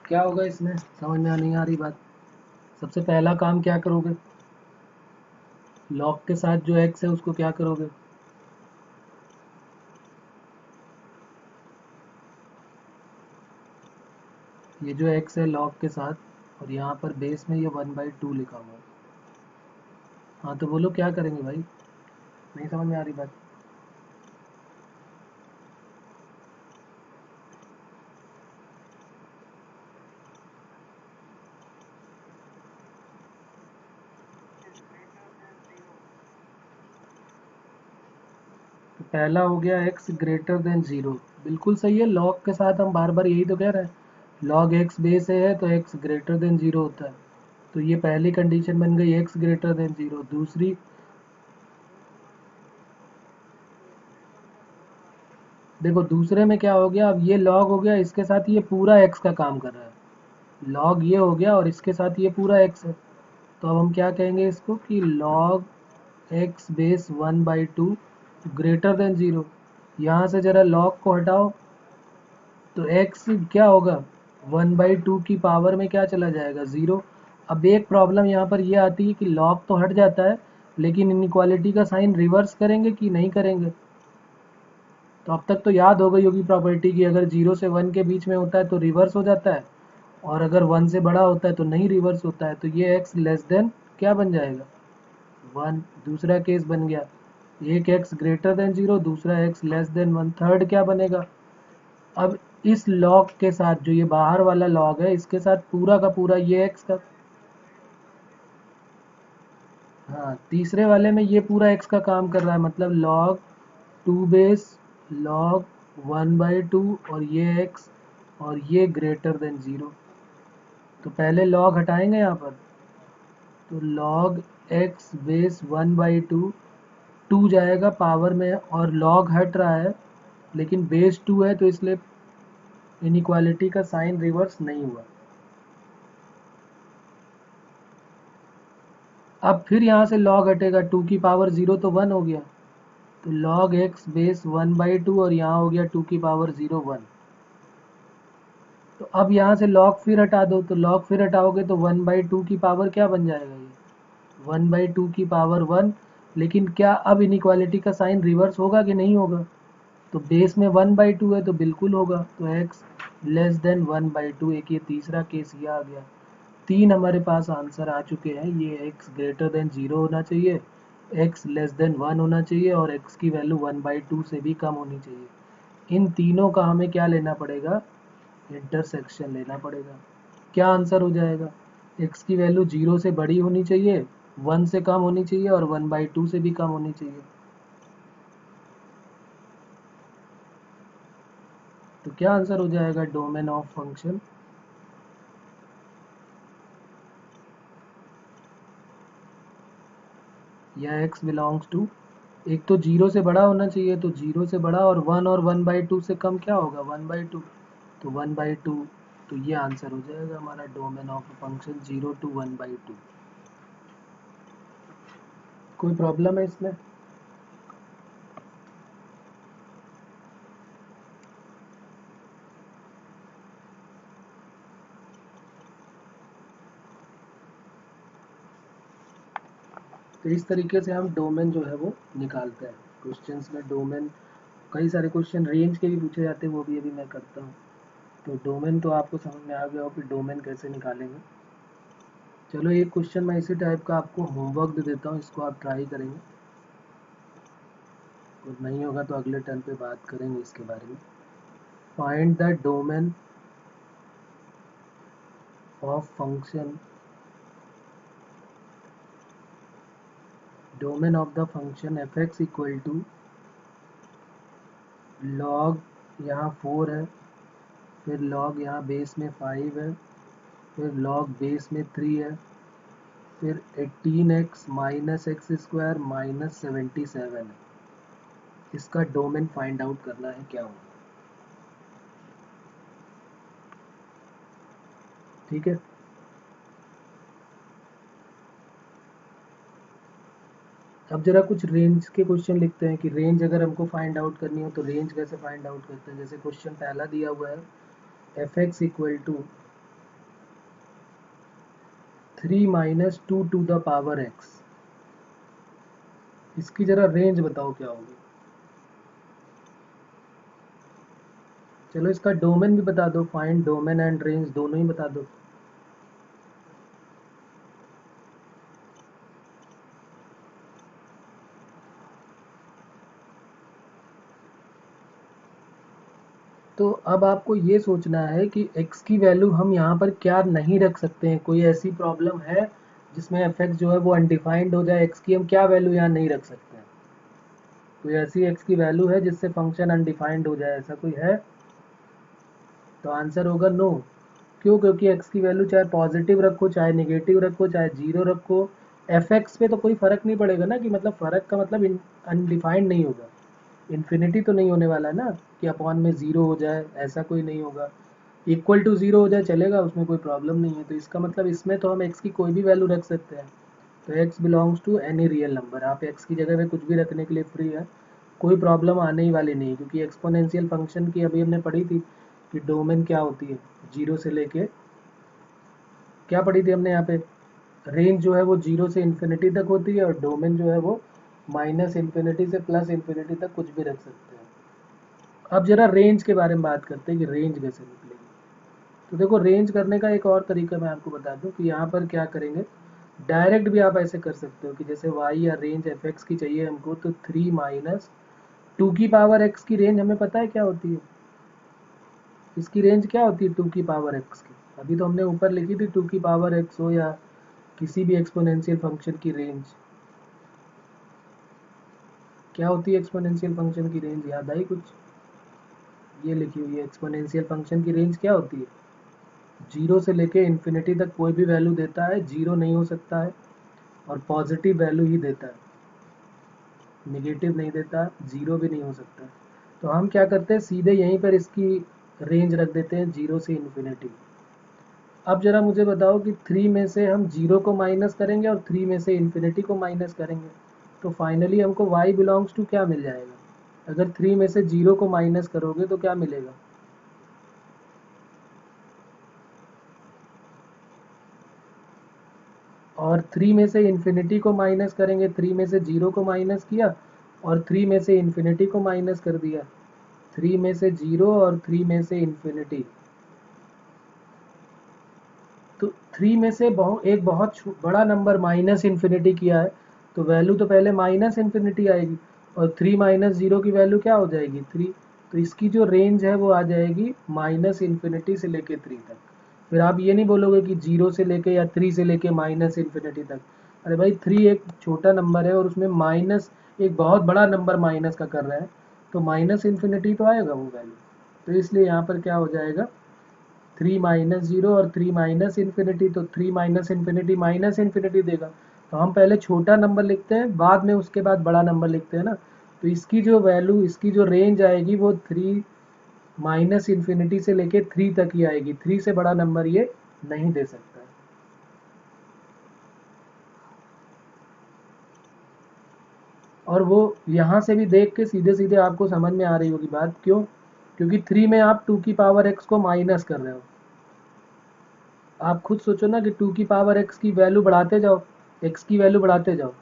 क्या होगा इसमें, समझ में नहीं आ रही बात। सबसे पहला काम क्या करोगे, log के साथ जो x है उसको क्या करोगे, ये जो x है log के साथ, और यहाँ पर बेस में ये 1/2 लिखा हुआ है। हाँ तो बोलो क्या करेंगे भाई, नहीं समझ में आ रही बात। तो पहला हो गया x ग्रेटर देन 0, बिल्कुल सही है। log के साथ हम बार बार यही तो कह रहे हैं, log x बेस है तो x ग्रेटर देन 0 होता है। तो ये पहली कंडीशन बन गई x ग्रेटर देन 0। दूसरी, देखो दूसरे में क्या हो गया, अब ये log हो गया, इसके साथ ये पूरा x का काम कर रहा है। log ये हो गया और इसके साथ ये पूरा x है। तो अब हम क्या कहेंगे इसको कि log x base 1/2 greater than 0। यहाँ से जरा log को हटाओ तो x क्या होगा, 1/2 की पावर में क्या चला जाएगा, 0। अब एक प्रॉब्लम यहाँ पर ये आती है कि लॉग तो हट जाता है, लेकिन इनइक्वालिटी का साइन रिवर्स करेंगे कि नहीं करेंगे। तो अब तक तो याद हो गई होगी प्रॉपर्टी की, अगर 0 से 1 के बीच में होता है तो रिवर्स हो जाता है, और अगर 1 से बड़ा होता है तो नहीं रिवर्स होता है। तो ये x लेस देन क्या बन जाएगा, 1। दूसरा केस बन गया, एक x ग्रेटर देन 0, दूसरा x लेस देन 1। थर्ड क्या बनेगा, अब इस लॉग के साथ जो ये बाहर वाला लॉग है, इसके साथ पूरा का पूरा ये x का, हाँ तीसरे वाले में ये पूरा x का काम कर रहा है, मतलब log 2 बेस log 1/2 और ये x और ये ग्रेटर देन 0। तो पहले log हटाएंगे यहाँ पर, तो log x बेस 1/2, 2 जाएगा पावर में और log हट रहा है, लेकिन बेस 2 है तो इसलिए इनइक्वालिटी का साइन रिवर्स नहीं हुआ। अब फिर यहाँ से log हटेगा, 2 की पावर 0 तो 1 हो गया, तो log x बेस 1/2 और यहाँ हो गया 2 की पावर 0 1। तो अब यहाँ से log फिर हटा दो, तो log फिर हटाओगे तो 1/2 की पावर क्या बन जाएगा, ये 1/2 की पावर 1। लेकिन क्या अब इनइक्वालिटी का साइन रिवर्स होगा कि नहीं होगा, तो बेस में 1/2 है तो बिल्कुल होगा। तो x लेस देन 1/2, एक ये तीसरा केस ये आ गया। 3 हमारे पास आंसर आ चुके हैं। ये x ग्रेटर देन 0 होना चाहिए, x लेस देन 1 होना चाहिए और x की वैल्यू 1/2 से भी कम होनी चाहिए। इन तीनों का हमें क्या लेना पड़ेगा, इंटरसेक्शन लेना पड़ेगा। क्या आंसर हो जाएगा, x की वैल्यू 0 से बड़ी होनी चाहिए, 1 से कम होनी चाहिए और 1/2 से भी कम होनी चाहिए। तो क्या आंसर हो जाएगा, डोमेन ऑफ फंक्शन या x बिलोंग्स टू, एक तो 0 से बड़ा होना चाहिए, तो 0 से बड़ा, और 1 और 1/2 से कम क्या होगा, 1/2, तो 1/2। तो ये आंसर हो जाएगा हमारा डोमेन ऑफ फंक्शन 0 to 1/2। कोई प्रॉब्लम है इसमें? तो इस तरीके से हम डोमेन जो है वो निकालते हैं। क्वेश्चंस में डोमेन, कई सारे क्वेश्चन रेंज के भी पूछे जाते हैं, वो भी अभी मैं करता हूँ। तो डोमेन तो आपको समझ में आ गया हो कि डोमेन कैसे निकालेंगे। चलो एक क्वेश्चन मैं इसी टाइप का आपको होमवर्क दे देता हूँ, इसको आप ट्राई करेंगे, और नहीं होगा तो अगले टर्न पे बात करेंगे इसके बारे में। Find the domain of function, domain of the function F x equal to log, यहाँ 4 है, फिर लॉग यहाँ बेस में 5 है, फिर लॉग बेस में 3 है, फिर 18x minus X square minus 77 है। इसका डोमेन फाइंड आउट करना है क्या होगा। ठीक है, अब जरा कुछ रेंज के क्वेश्चन लिखते हैं कि रेंज अगर हमको फाइंड आउट करनी हो तो रेंज कैसे फाइंड आउट करते हैं। जैसे क्वेश्चन पहला दिया हुआ है, f x equal to 3 minus 2 to the power x, इसकी जरा रेंज बताओ क्या होगी। चलो इसका डोमेन भी बता दो, फाइंड डोमेन एंड रेंज दोनों ही बता दो। तो अब आपको ये सोचना है कि x की वैल्यू हम यहाँ पर क्या नहीं रख सकते हैं। कोई ऐसी प्रॉब्लम है जिसमें एफ एक्स जो है वो अनडिफाइंड हो जाए, x की हम क्या वैल्यू यहाँ नहीं रख सकते हैं। कोई ऐसी x की वैल्यू है जिससे फंक्शन अनडिफाइंड हो जाए, ऐसा कोई है? तो आंसर होगा नो। क्यों? क्योंकि x की वैल्यू चाहे पॉजिटिव रखो, चाहे नेगेटिव रखो, चाहे जीरो रखो, एफ एक्स पे तो कोई फर्क नहीं पड़ेगा ना, कि मतलब फर्क का मतलब अनडिफाइंड नहीं होगा। इन्फिनिटी तो नहीं होने वाला ना कि अपॉन में ज़ीरो हो जाए, ऐसा कोई नहीं होगा। इक्वल टू ज़ीरो हो जाए चलेगा, उसमें कोई प्रॉब्लम नहीं है। तो इसका मतलब इसमें तो हम x की कोई भी वैल्यू रख सकते हैं। तो x belongs to any real number, आप x की जगह में कुछ भी रखने के लिए फ्री है, कोई प्रॉब्लम आने ही वाली नहीं। क्योंकि एक्सपोनेंशियल फंक्शन की अभी हमने पढ़ी थी कि डोमेन क्या होती है, जीरो से लेके क्या पढ़ी थी हमने यहाँ पे, रेंज जो है वो 0 से इन्फिनिटी तक होती है, और डोमेन जो है वो माइनस इन्फिनिटी से प्लस इन्फिनिटी तक कुछ भी रख सकते हैं। अब जरा रेंज के बारे में बात करते हैं कि रेंज कैसे निकलेगी। तो देखो, रेंज करने का एक और तरीका मैं आपको बता दूं कि यहाँ पर क्या करेंगे। डायरेक्ट भी आप ऐसे कर सकते हो कि जैसे y या रेंज एफ एक्स की चाहिए हमको, तो 3 माइनस 2 की पावर x की रेंज हमें पता है क्या होती है। इसकी रेंज क्या होती है 2 की पावर x की? अभी तो हमने ऊपर लिखी थी 2 की पावर x हो या किसी भी एक्सपोनेंशियल फंक्शन की रेंज। क्या होती है एक्सपोनेंशियल फंक्शन की रेंज, याद आई कुछ? ये लिखी हुई है एक्सपोनेंशियल फंक्शन की रेंज क्या होती है। 0 से लेके इन्फिनिटी तक कोई भी वैल्यू देता है, 0 नहीं हो सकता है, और पॉजिटिव वैल्यू ही देता है, निगेटिव नहीं देता, 0 भी नहीं हो सकता। तो हम क्या करते हैं, सीधे यहीं पर इसकी रेंज रख देते हैं 0 से इन्फिनिटी। अब जरा मुझे बताओ कि 3 में से हम 0 को माइनस करेंगे और 3 में से इन्फिनिटी को माइनस करेंगे, तो फाइनली हमको y बिलोंग्स टू क्या मिल जाएगा। अगर 3 में से 0 को माइनस करोगे तो क्या मिलेगा। और 3 में से इन्फिनिटी को माइनस करेंगे, 3 में से 0 को माइनस किया और 3 में से इन्फिनिटी को माइनस कर दिया। 3 में से 0 और 3 में से इन्फिनिटी, तो 3 में से एक बहुत बड़ा नंबर माइनस इन्फिनिटी किया है, तो वैल्यू तो पहले माइनस इन्फिनिटी आएगी, और 3 माइनस 0 की वैल्यू क्या हो जाएगी 3। तो इसकी जो रेंज है वो आ जाएगी माइनस इन्फिनिटी से लेके 3 तक। फिर आप ये नहीं बोलोगे कि 0 से लेके या 3 से लेके माइनस इन्फिनिटी तक। अरे भाई 3 एक छोटा नंबर है और उसमें माइनस एक बहुत बड़ा नंबर माइनस का कर रहा है, तो माइनस इन्फिनिटी तो आएगा वो वैल्यू। तो इसलिए यहाँ पर क्या हो जाएगा 3 माइनस 0 और 3 माइनस इन्फिनिटी, तो 3 माइनस इन्फिनिटी देगा। तो हम पहले छोटा नंबर लिखते हैं, बाद में उसके बाद बड़ा नंबर लिखते हैं ना। तो इसकी जो वैल्यू, इसकी जो रेंज आएगी वो 3 माइनस इन्फिनिटी से लेके 3 तक ही आएगी, 3 से बड़ा नंबर ये नहीं दे सकता है। और वो यहाँ से भी देख के सीधे सीधे आपको समझ में आ रही होगी बात, क्यों? क्योंकि 3 में आप 2 की पावर x को माइनस कर रहे हो। आप खुद सोचो ना कि 2 की पावर x की वैल्यू बढ़ाते जाओ, x की वैल्यू बढ़ाते जाओ,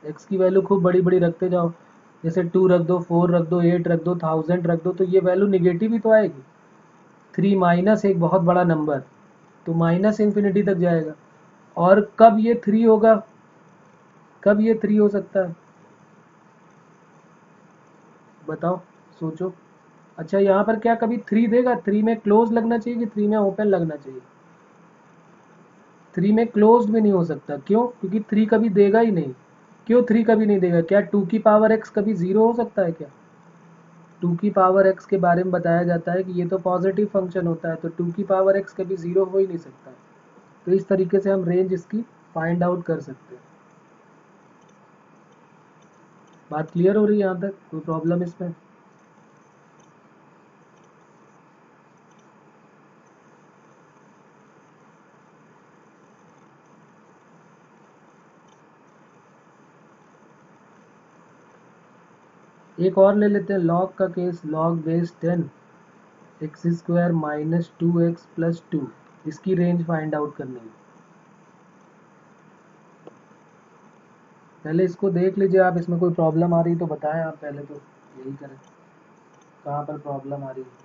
x की वैल्यू खूब बड़ी बड़ी रखते जाओ, जैसे 2 रख दो, 4 रख दो, 8 रख दो, 1000 रख दो, तो ये वैल्यू निगेटिव ही तो आएगी। 3 माइनस एक बहुत बड़ा नंबर, तो माइनस इन्फिनिटी तक जाएगा। और कब ये 3 होगा, कब ये 3 हो सकता है, बताओ, सोचो। अच्छा, यहाँ पर क्या कभी 3 देगा? 3 में क्लोज लगना चाहिए कि 3 में ओपन लगना चाहिए? 3 में क्लोज भी नहीं हो सकता, क्यों? क्योंकि 3 कभी देगा ही नहीं। क्यों 3 कभी नहीं देगा? क्या 2 की पावर x कभी 0 हो सकता है क्या? 2 की पावर x के बारे में बताया जाता है कि ये तो पॉजिटिव फंक्शन होता है, तो 2 की पावर x कभी 0 हो ही नहीं सकता। तो इस तरीके से हम रेंज इसकी फाइंड आउट कर सकते हैं। बात क्लियर हो रही है यहाँ तक? कोई प्रॉब्लम इसमें? एक और ले लेते हैं लॉग का case, log base 10 x square minus 2x plus 2, इसकी रेंज फाइंड आउट करनी है। पहले इसको देख लीजिए आप, इसमें कोई प्रॉब्लम आ रही तो बताएं आप, पहले तो यही करें, कहाँ पर प्रॉब्लम आ रही है।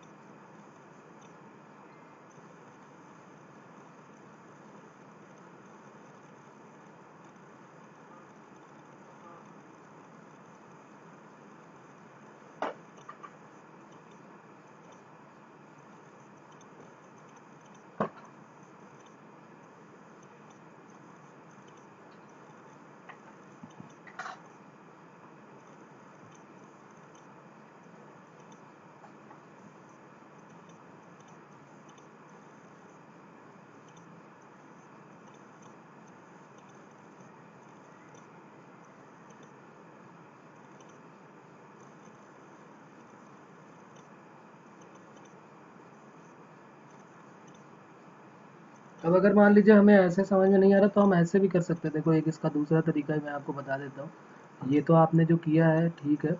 अब अगर मान लीजिए हमें ऐसे समझ में नहीं आ रहा, तो हम ऐसे भी कर सकते हैं। देखो, एक इसका दूसरा तरीका ही मैं आपको बता देता हूँ। ये तो आपने जो किया है ठीक है,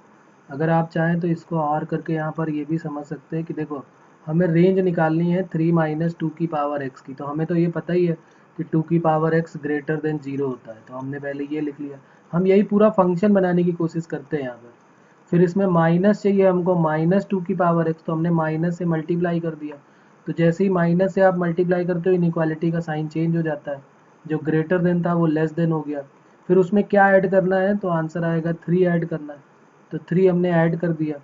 अगर आप चाहें तो इसको और करके यहाँ पर ये भी समझ सकते हैं कि देखो, हमें रेंज निकालनी है 3 माइनस 2 की पावर x की, तो हमें तो ये पता ही है कि 2 की पावर x ग्रेटर देन 0 होता है, तो हमने पहले ये लिख लिया। हम यही पूरा फंक्शन बनाने की कोशिश करते हैं यहाँ पर। फिर इसमें माइनस चाहिए हमको, -2 की पावर x, तो हमने माइनस से मल्टीप्लाई कर दिया। तो जैसे ही माइनस से आप मल्टीप्लाई करते हो इनइक्वालिटी का साइन चेंज हो जाता है, जो ग्रेटर देन था वो लेस देन हो गया। फिर उसमें क्या ऐड करना है, तो आंसर आएगा 3 ऐड करना है। तो 3 हमने ऐड कर दिया,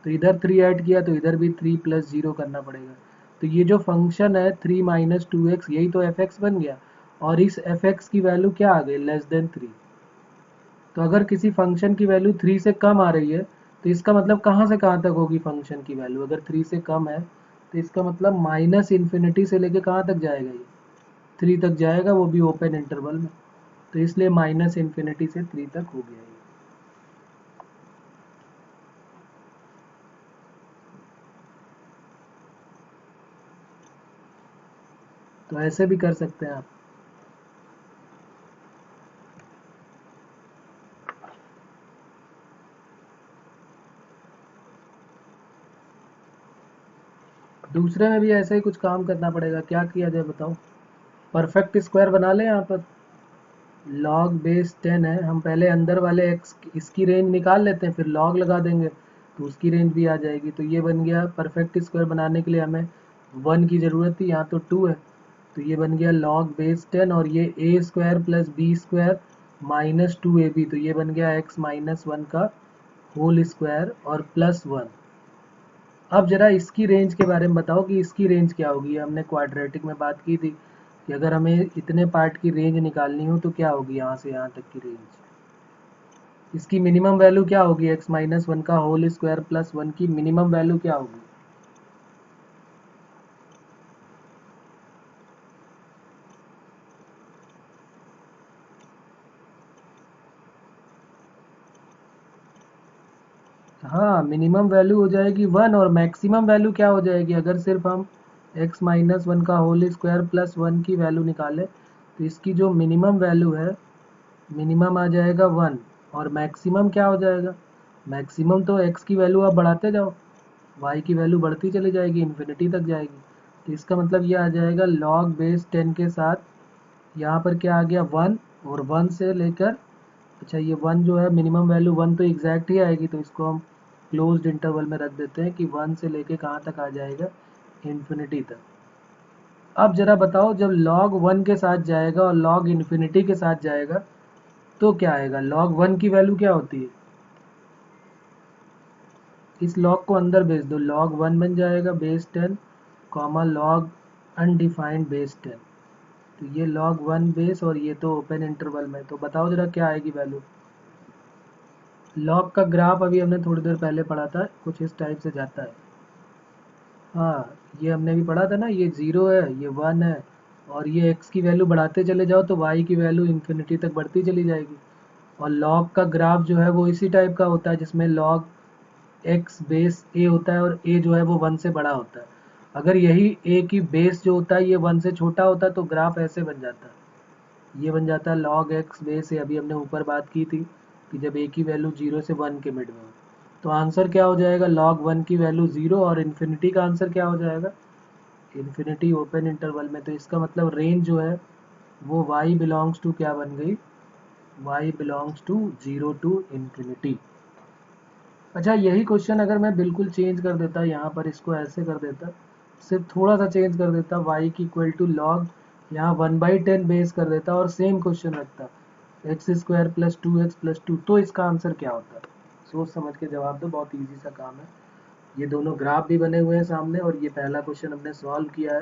तो इधर 3 ऐड किया तो इधर भी 3 + 0 करना पड़ेगा। तो ये जो फंक्शन है 3 - 2x, यही तो f(x) बन गया, और इस f(x) की वैल्यू क्या आ गई, लेस देन 3। तो अगर किसी फंक्शन की वैल्यू 3 से कम आ रही है, तो इसका मतलब कहाँ से कहाँ तक होगी फंक्शन की वैल्यू, अगर 3 से कम है तो इसका मतलब -∞ से लेके कहाँ तक जाएगा, ये 3 तक जाएगा, वो भी ओपन इंटरवल में। तो इसलिए -∞ से 3 तक हो गया ये। तो ऐसे भी कर सकते हैं आप। दूसरे में भी ऐसा ही कुछ काम करना पड़ेगा, क्या किया जाए बताओ। परफेक्ट स्क्वायर बना लें यहाँ पर। log बेस 10 है, हम पहले अंदर वाले x इसकी रेंज निकाल लेते हैं, फिर log लगा देंगे तो उसकी रेंज भी आ जाएगी। तो ये बन गया, परफेक्ट स्क्वायर बनाने के लिए हमें 1 की ज़रूरत थी, यहाँ तो 2 है, तो ये बन गया log बेस 10, और ये a square plus b square -2ab, तो ये बन गया x -1 का होल स्क्वायर और +1। अब जरा इसकी रेंज के बारे में बताओ कि इसकी रेंज क्या होगी। हमने क्वाड्रेटिक में बात की थी कि अगर हमें इतने पार्ट की रेंज निकालनी हो तो क्या होगी, यहाँ से यहाँ तक की रेंज। इसकी मिनिमम वैल्यू क्या होगी, x -1 का होल स्क्वायर +1 की मिनिमम वैल्यू क्या होगी। हाँ, मिनिमम वैल्यू हो जाएगी 1, और मैक्सिमम वैल्यू क्या हो जाएगी, अगर सिर्फ हम x -1 का होल स्क्वायर +1 की वैल्यू निकालें तो इसकी जो मिनिमम वैल्यू है, मिनिमम आ जाएगा 1, और मैक्सिमम क्या हो जाएगा, मैक्सिमम तो x की वैल्यू आप बढ़ाते जाओ, y की वैल्यू बढ़ती चली जाएगी, इन्फिनिटी तक जाएगी। तो इसका मतलब ये आ जाएगा log बेस 10 के साथ यहाँ पर क्या आ गया 1, और 1 से लेकर, अच्छा ये 1 जो है मिनिमम वैल्यू 1 तो एग्जैक्ट ही आएगी, तो इसको हम क्लोज्ड इंटरवल में रख देते हैं कि 1 से लेके कहाँ तक आ जाएगा, इन्फिनिटी तक। अब जरा बताओ, जब log 1 के साथ जाएगा और log इन्फिनिटी के साथ जाएगा तो क्या आएगा, log 1 की वैल्यू क्या होती है, इस log को अंदर भेज दो, log 1 बन जाएगा base 10 comma log undefined base 10। तो ये log 1 बेस, और ये तो ओपन इंटरवल में, तो बताओ जरा क्या आएगी वैल्यू। log का ग्राफ अभी हमने थोड़ी देर पहले पढ़ा था, कुछ इस टाइप से जाता है। हाँ, ये हमने भी पढ़ा था ना, ये 0 है, ये 1 है, और ये x की वैल्यू बढ़ाते चले जाओ तो y की वैल्यू इन्फिनिटी तक बढ़ती चली जाएगी। और log का ग्राफ जो है वो इसी टाइप का होता है, जिसमें log x बेस a होता है और a जो है वो 1 से बड़ा होता है। अगर यही a की बेस जो होता है ये 1 से छोटा होता है तो ग्राफ ऐसे बन जाता है, ये बन जाता है log x बेस a। अभी हमने ऊपर बात की थी कि जब a की वैल्यू 0 से 1 के मिड में हो, तो आंसर क्या हो जाएगा, log 1 की वैल्यू 0, और इन्फिनिटी का आंसर क्या हो जाएगा, इन्फिनिटी ओपन इंटरवल में। तो इसका मतलब रेंज जो है वो y बिलोंग्स टू क्या बन गई, y belongs to 0 to infinity. अच्छा, यही क्वेश्चन अगर मैं बिल्कुल चेंज कर देता, यहाँ पर इसको ऐसे कर देता, सिर्फ थोड़ा सा चेंज कर देता, y की इक्वल टू लॉग यहाँ 1/10 बेस कर देता और सेम क्वेश्चन रखता, एक्स स्क्वायर प्लस 2x+2, तो इसका आंसर क्या होता। सोच समझ के जवाब दो, बहुत ईजी सा काम है। ये दोनों ग्राफ भी बने हुए हैं सामने, और ये पहला क्वेश्चन हमने सॉल्व किया है,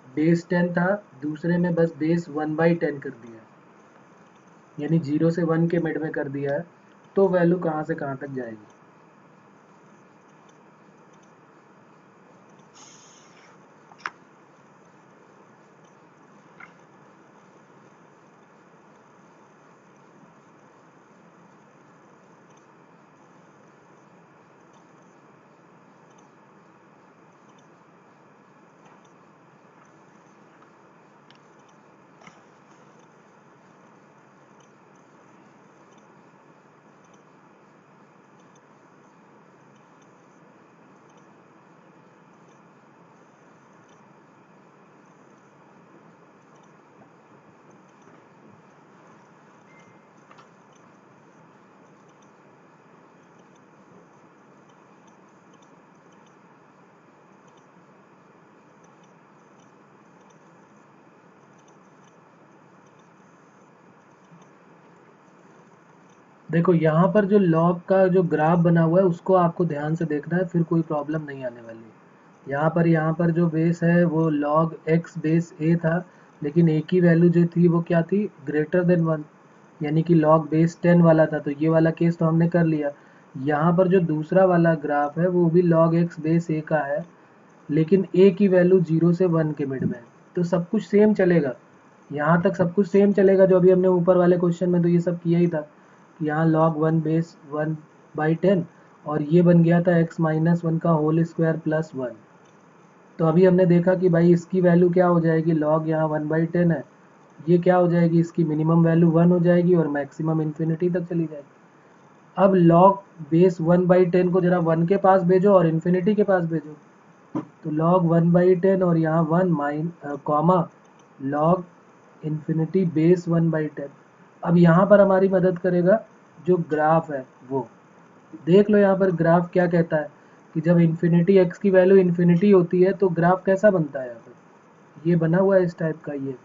बेस 10 था, दूसरे में बस बेस 1/10 कर दिया है, यानी 0 से 1 के मिड में कर दिया है, तो वैल्यू कहाँ से कहाँ तक जाएगी। देखो यहाँ पर जो लॉग का जो ग्राफ बना हुआ है उसको आपको ध्यान से देखना है, फिर कोई प्रॉब्लम नहीं आने वाली है। यहाँ पर जो बेस है वो लॉग एक्स बेस ए था, लेकिन ए की वैल्यू जो थी वो क्या थी, ग्रेटर देन 1, यानी कि लॉग बेस 10 वाला था, तो ये वाला केस तो हमने कर लिया। यहाँ पर जो दूसरा वाला ग्राफ है वो भी लॉग एक्स बेस ए का है, लेकिन ए की वैल्यू 0 से 1 के मिड में है, तो सब कुछ सेम चलेगा। यहाँ तक सब कुछ सेम चलेगा जो अभी हमने ऊपर वाले क्वेश्चन में तो ये सब किया ही था कि यहाँ log 1 बेस 1/10 और ये बन गया था x माइनस 1 का होल स्क्वायर प्लस 1। तो अभी हमने देखा कि भाई इसकी वैल्यू क्या हो जाएगी, log यहाँ 1/10 है, ये क्या हो जाएगी, इसकी मिनिमम वैल्यू 1 हो जाएगी और मैक्सिमम इन्फिनिटी तक चली जाएगी। अब log बेस 1/10 को जरा 1 के पास भेजो और इन्फिनिटी के पास भेजो, तो log 1/10 और यहाँ 1 कॉमा log इन्फिनिटी बेस 1/10। अब यहाँ पर हमारी मदद करेगा जो ग्राफ है वो, देख लो यहाँ पर ग्राफ क्या कहता है कि जब इन्फिनिटी एक्स की वैल्यू इन्फिनिटी होती है तो ग्राफ कैसा बनता है। यहाँ पर ये बना हुआ है इस टाइप का, ये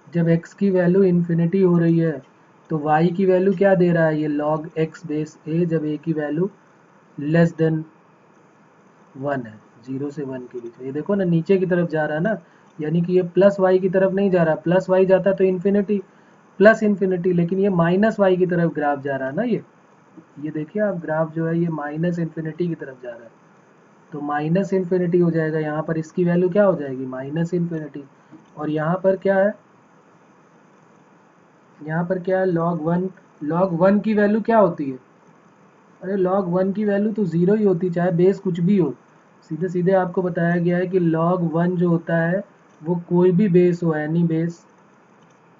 जब x की वैल्यू इन्फिनिटी हो रही है तो y की वैल्यू क्या दे रहा है, ये log x बेस a, जब a की वैल्यू लेस देन 1 है, 0 से 1 के बीच में। ये देखो ना नीचे की तरफ जा रहा है ना, यानी कि ये प्लस वाई की तरफ नहीं जा रहा, प्लस वाई जाता तो इन्फिनिटी प्लस इन्फिनिटी, लेकिन ये माइनस वाई की तरफ ग्राफ जा रहा है ना। ये देखिए आप, ग्राफ जो है ये माइनस इन्फिनिटी की तरफ जा रहा है, तो माइनस इन्फिनिटी हो जाएगा। यहाँ पर इसकी वैल्यू क्या हो जाएगी, माइनस इन्फिनिटी। और यहाँ पर क्या है, यहाँ पर क्या है, log 1 की वैल्यू क्या होती है, अरे log 1 की वैल्यू तो ज़ीरो ही होती, चाहे बेस कुछ भी हो। सीधे सीधे आपको बताया गया है कि log 1 जो होता है वो कोई भी बेस हो, एनी बेस,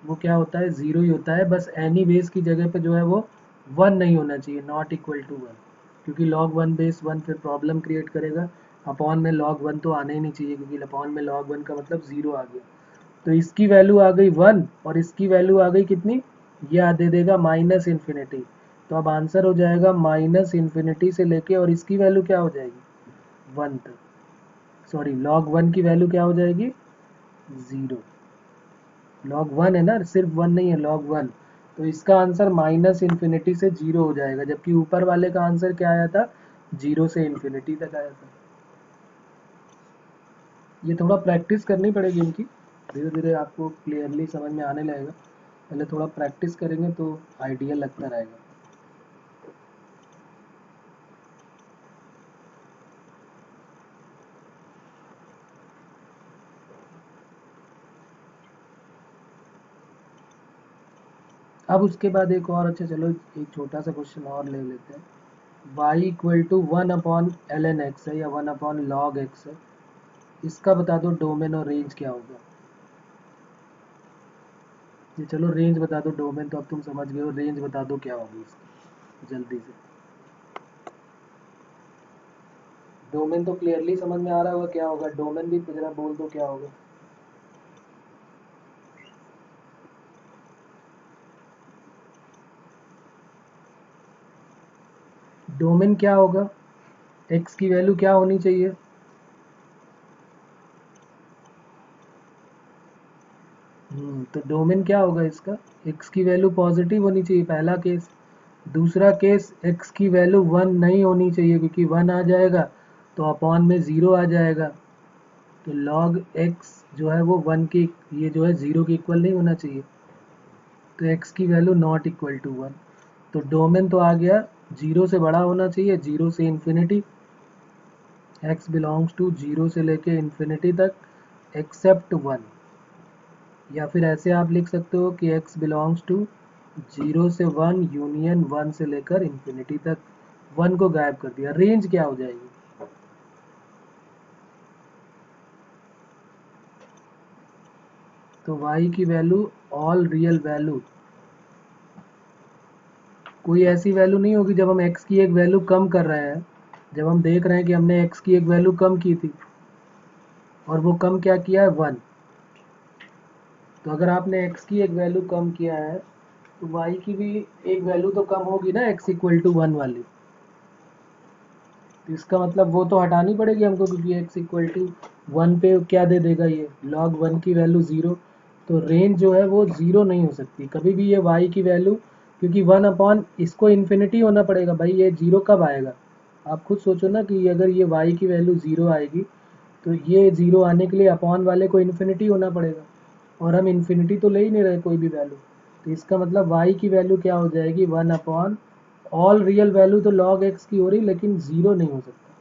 वो क्या होता है, ज़ीरो ही होता है। बस एनी बेस की जगह पे जो है वो 1 नहीं होना चाहिए, नॉट इक्वल टू 1, क्योंकि log 1 बेस 1 फिर प्रॉब्लम क्रिएट करेगा। अपॉन में log 1 तो आना ही नहीं चाहिए, क्योंकि अपॉन में log 1 का मतलब ज़ीरो आ गया। तो इसकी वैल्यू आ गई 1 और इसकी वैल्यू आ गई कितनी, ये दे देगा माइनस इन्फिनिटी। तो अब आंसर हो जाएगा माइनस इन्फिनिटी से लेके, और इसकी वैल्यू क्या हो जाएगी 1 तक, सॉरी log 1 की वैल्यू क्या हो जाएगी 0, log 1 है ना, सिर्फ 1 नहीं है, log 1। तो इसका आंसर माइनस इन्फिनिटी से 0 हो जाएगा, जबकि ऊपर वाले का आंसर क्या आया था, 0 से इन्फिनिटी तक आया था। ये थोड़ा प्रैक्टिस करनी पड़ेगी इनकी, धीरे धीरे आपको क्लियरली समझ में आने लगेगा। पहले थोड़ा प्रैक्टिस करेंगे तो आइडिया लगता रहेगा। अब उसके बाद एक और, अच्छा चलो एक छोटा सा क्वेश्चन और ले लेते हैं। y equal to 1/ln x है या 1/log x है, इसका बता दो डोमेन और रेंज क्या होगा। ये चलो रेंज बता दो, डोमेन तो अब तुम समझ गए हो, रेंज बता दो क्या होगी इसकी जल्दी से। डोमेन तो क्लियरली समझ में आ रहा होगा क्या होगा, डोमेन भी जरा बोल दो क्या होगा। डोमेन क्या होगा, x की वैल्यू क्या होनी चाहिए, तो डोमेन क्या होगा इसका, x की वैल्यू पॉजिटिव होनी चाहिए, पहला केस। दूसरा केस, x की वैल्यू 1 नहीं होनी चाहिए, क्योंकि 1 आ जाएगा तो अपॉन में 0 आ जाएगा, तो log x जो है वो 1 की, ये जो है 0 के इक्वल नहीं होना चाहिए, तो x की वैल्यू नॉट इक्वल टू 1। तो डोमेन तो आ गया, 0 से बड़ा होना चाहिए, 0 से इन्फिनिटी, x बिलोंग्स टू 0 से लेके इन्फिनिटी तक एक्सेप्ट 1। या फिर ऐसे आप लिख सकते हो कि x बिलोंग्स टू 0 से 1 यूनियन 1 से लेकर इन्फिनिटी तक, 1 को गायब कर दिया। रेंज क्या हो जाएगी, तो y की वैल्यू ऑल रियल वैल्यू, कोई ऐसी वैल्यू नहीं होगी जब हम x की एक वैल्यू कम कर रहे हैं, जब हम देख रहे हैं कि हमने x की एक वैल्यू कम की थी और वो कम क्या किया है 1, तो अगर आपने x की एक वैल्यू कम किया है तो y की भी एक वैल्यू तो कम होगी ना, x इक्वल टू 1 वाली। तो इसका मतलब वो तो हटानी पड़ेगी हमको, क्योंकि x इक्वल टू 1 पे क्या दे देगा, ये log 1 की वैल्यू 0, तो रेंज जो है वो ज़ीरो नहीं हो सकती कभी भी। ये y की वैल्यू, क्योंकि 1 इसको इन्फिनिटी होना पड़ेगा भाई, ये ज़ीरो कब आएगा? आप खुद सोचो ना कि अगर ये y की वैल्यू ज़ीरो आएगी तो ये ज़ीरो आने के लिए अपॉन वाले को इन्फिनिटी होना पड़ेगा, और हम इन्फिनिटी तो ले ही नहीं रहे कोई भी वैल्यू। तो इसका मतलब y की वैल्यू क्या हो जाएगी? 1 ऑल रियल वैल्यू तो log x की हो रही, लेकिन ज़ीरो नहीं हो सकता।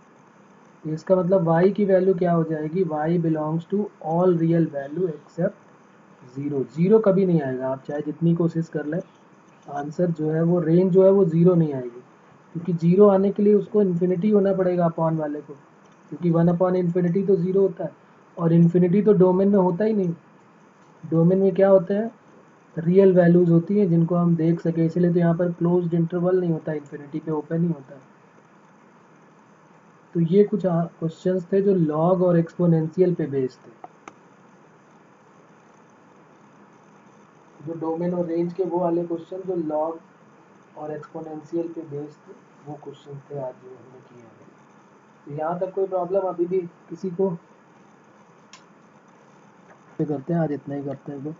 तो इसका मतलब y की वैल्यू क्या हो जाएगी? y belongs to all real value except zero. Zero कभी नहीं आएगा, आप चाहे जितनी कोशिश कर लें, आंसर जो है वो रेंज जो है वो ज़ीरो नहीं आएगी, क्योंकि ज़ीरो आने के लिए उसको इन्फिनिटी होना पड़ेगा अपॉन वाले को, क्योंकि 1/इन्फिनिटी तो ज़ीरो होता है, और इन्फिनिटी तो डोमेन में होता ही नहीं। डोमेन में क्या होते हैं? रियल वैल्यूज़ होती हैं जिनको हम देख सके, इसलिए तो यहाँ पर क्लोज्ड इंटरवल नहीं होता, इन्फिनिटी पे ओपन ही होता है। तो ये कुछ क्वेश्चंस थे जो लॉग और एक्सपोनेंशियल पे बेस्ड थे। जो डोमेन और रेंज के वो वाले क्वेश्चन जो लॉग और एक्सपोनेंशियल पे बेस्ड थे, वो क्वेश्चन थे आज जो हमने किए हैं। तो यहाँ तक कोई प्रॉब्लम अभी भी किसी को? करते हैं आज, इतना ही करते हैं तो।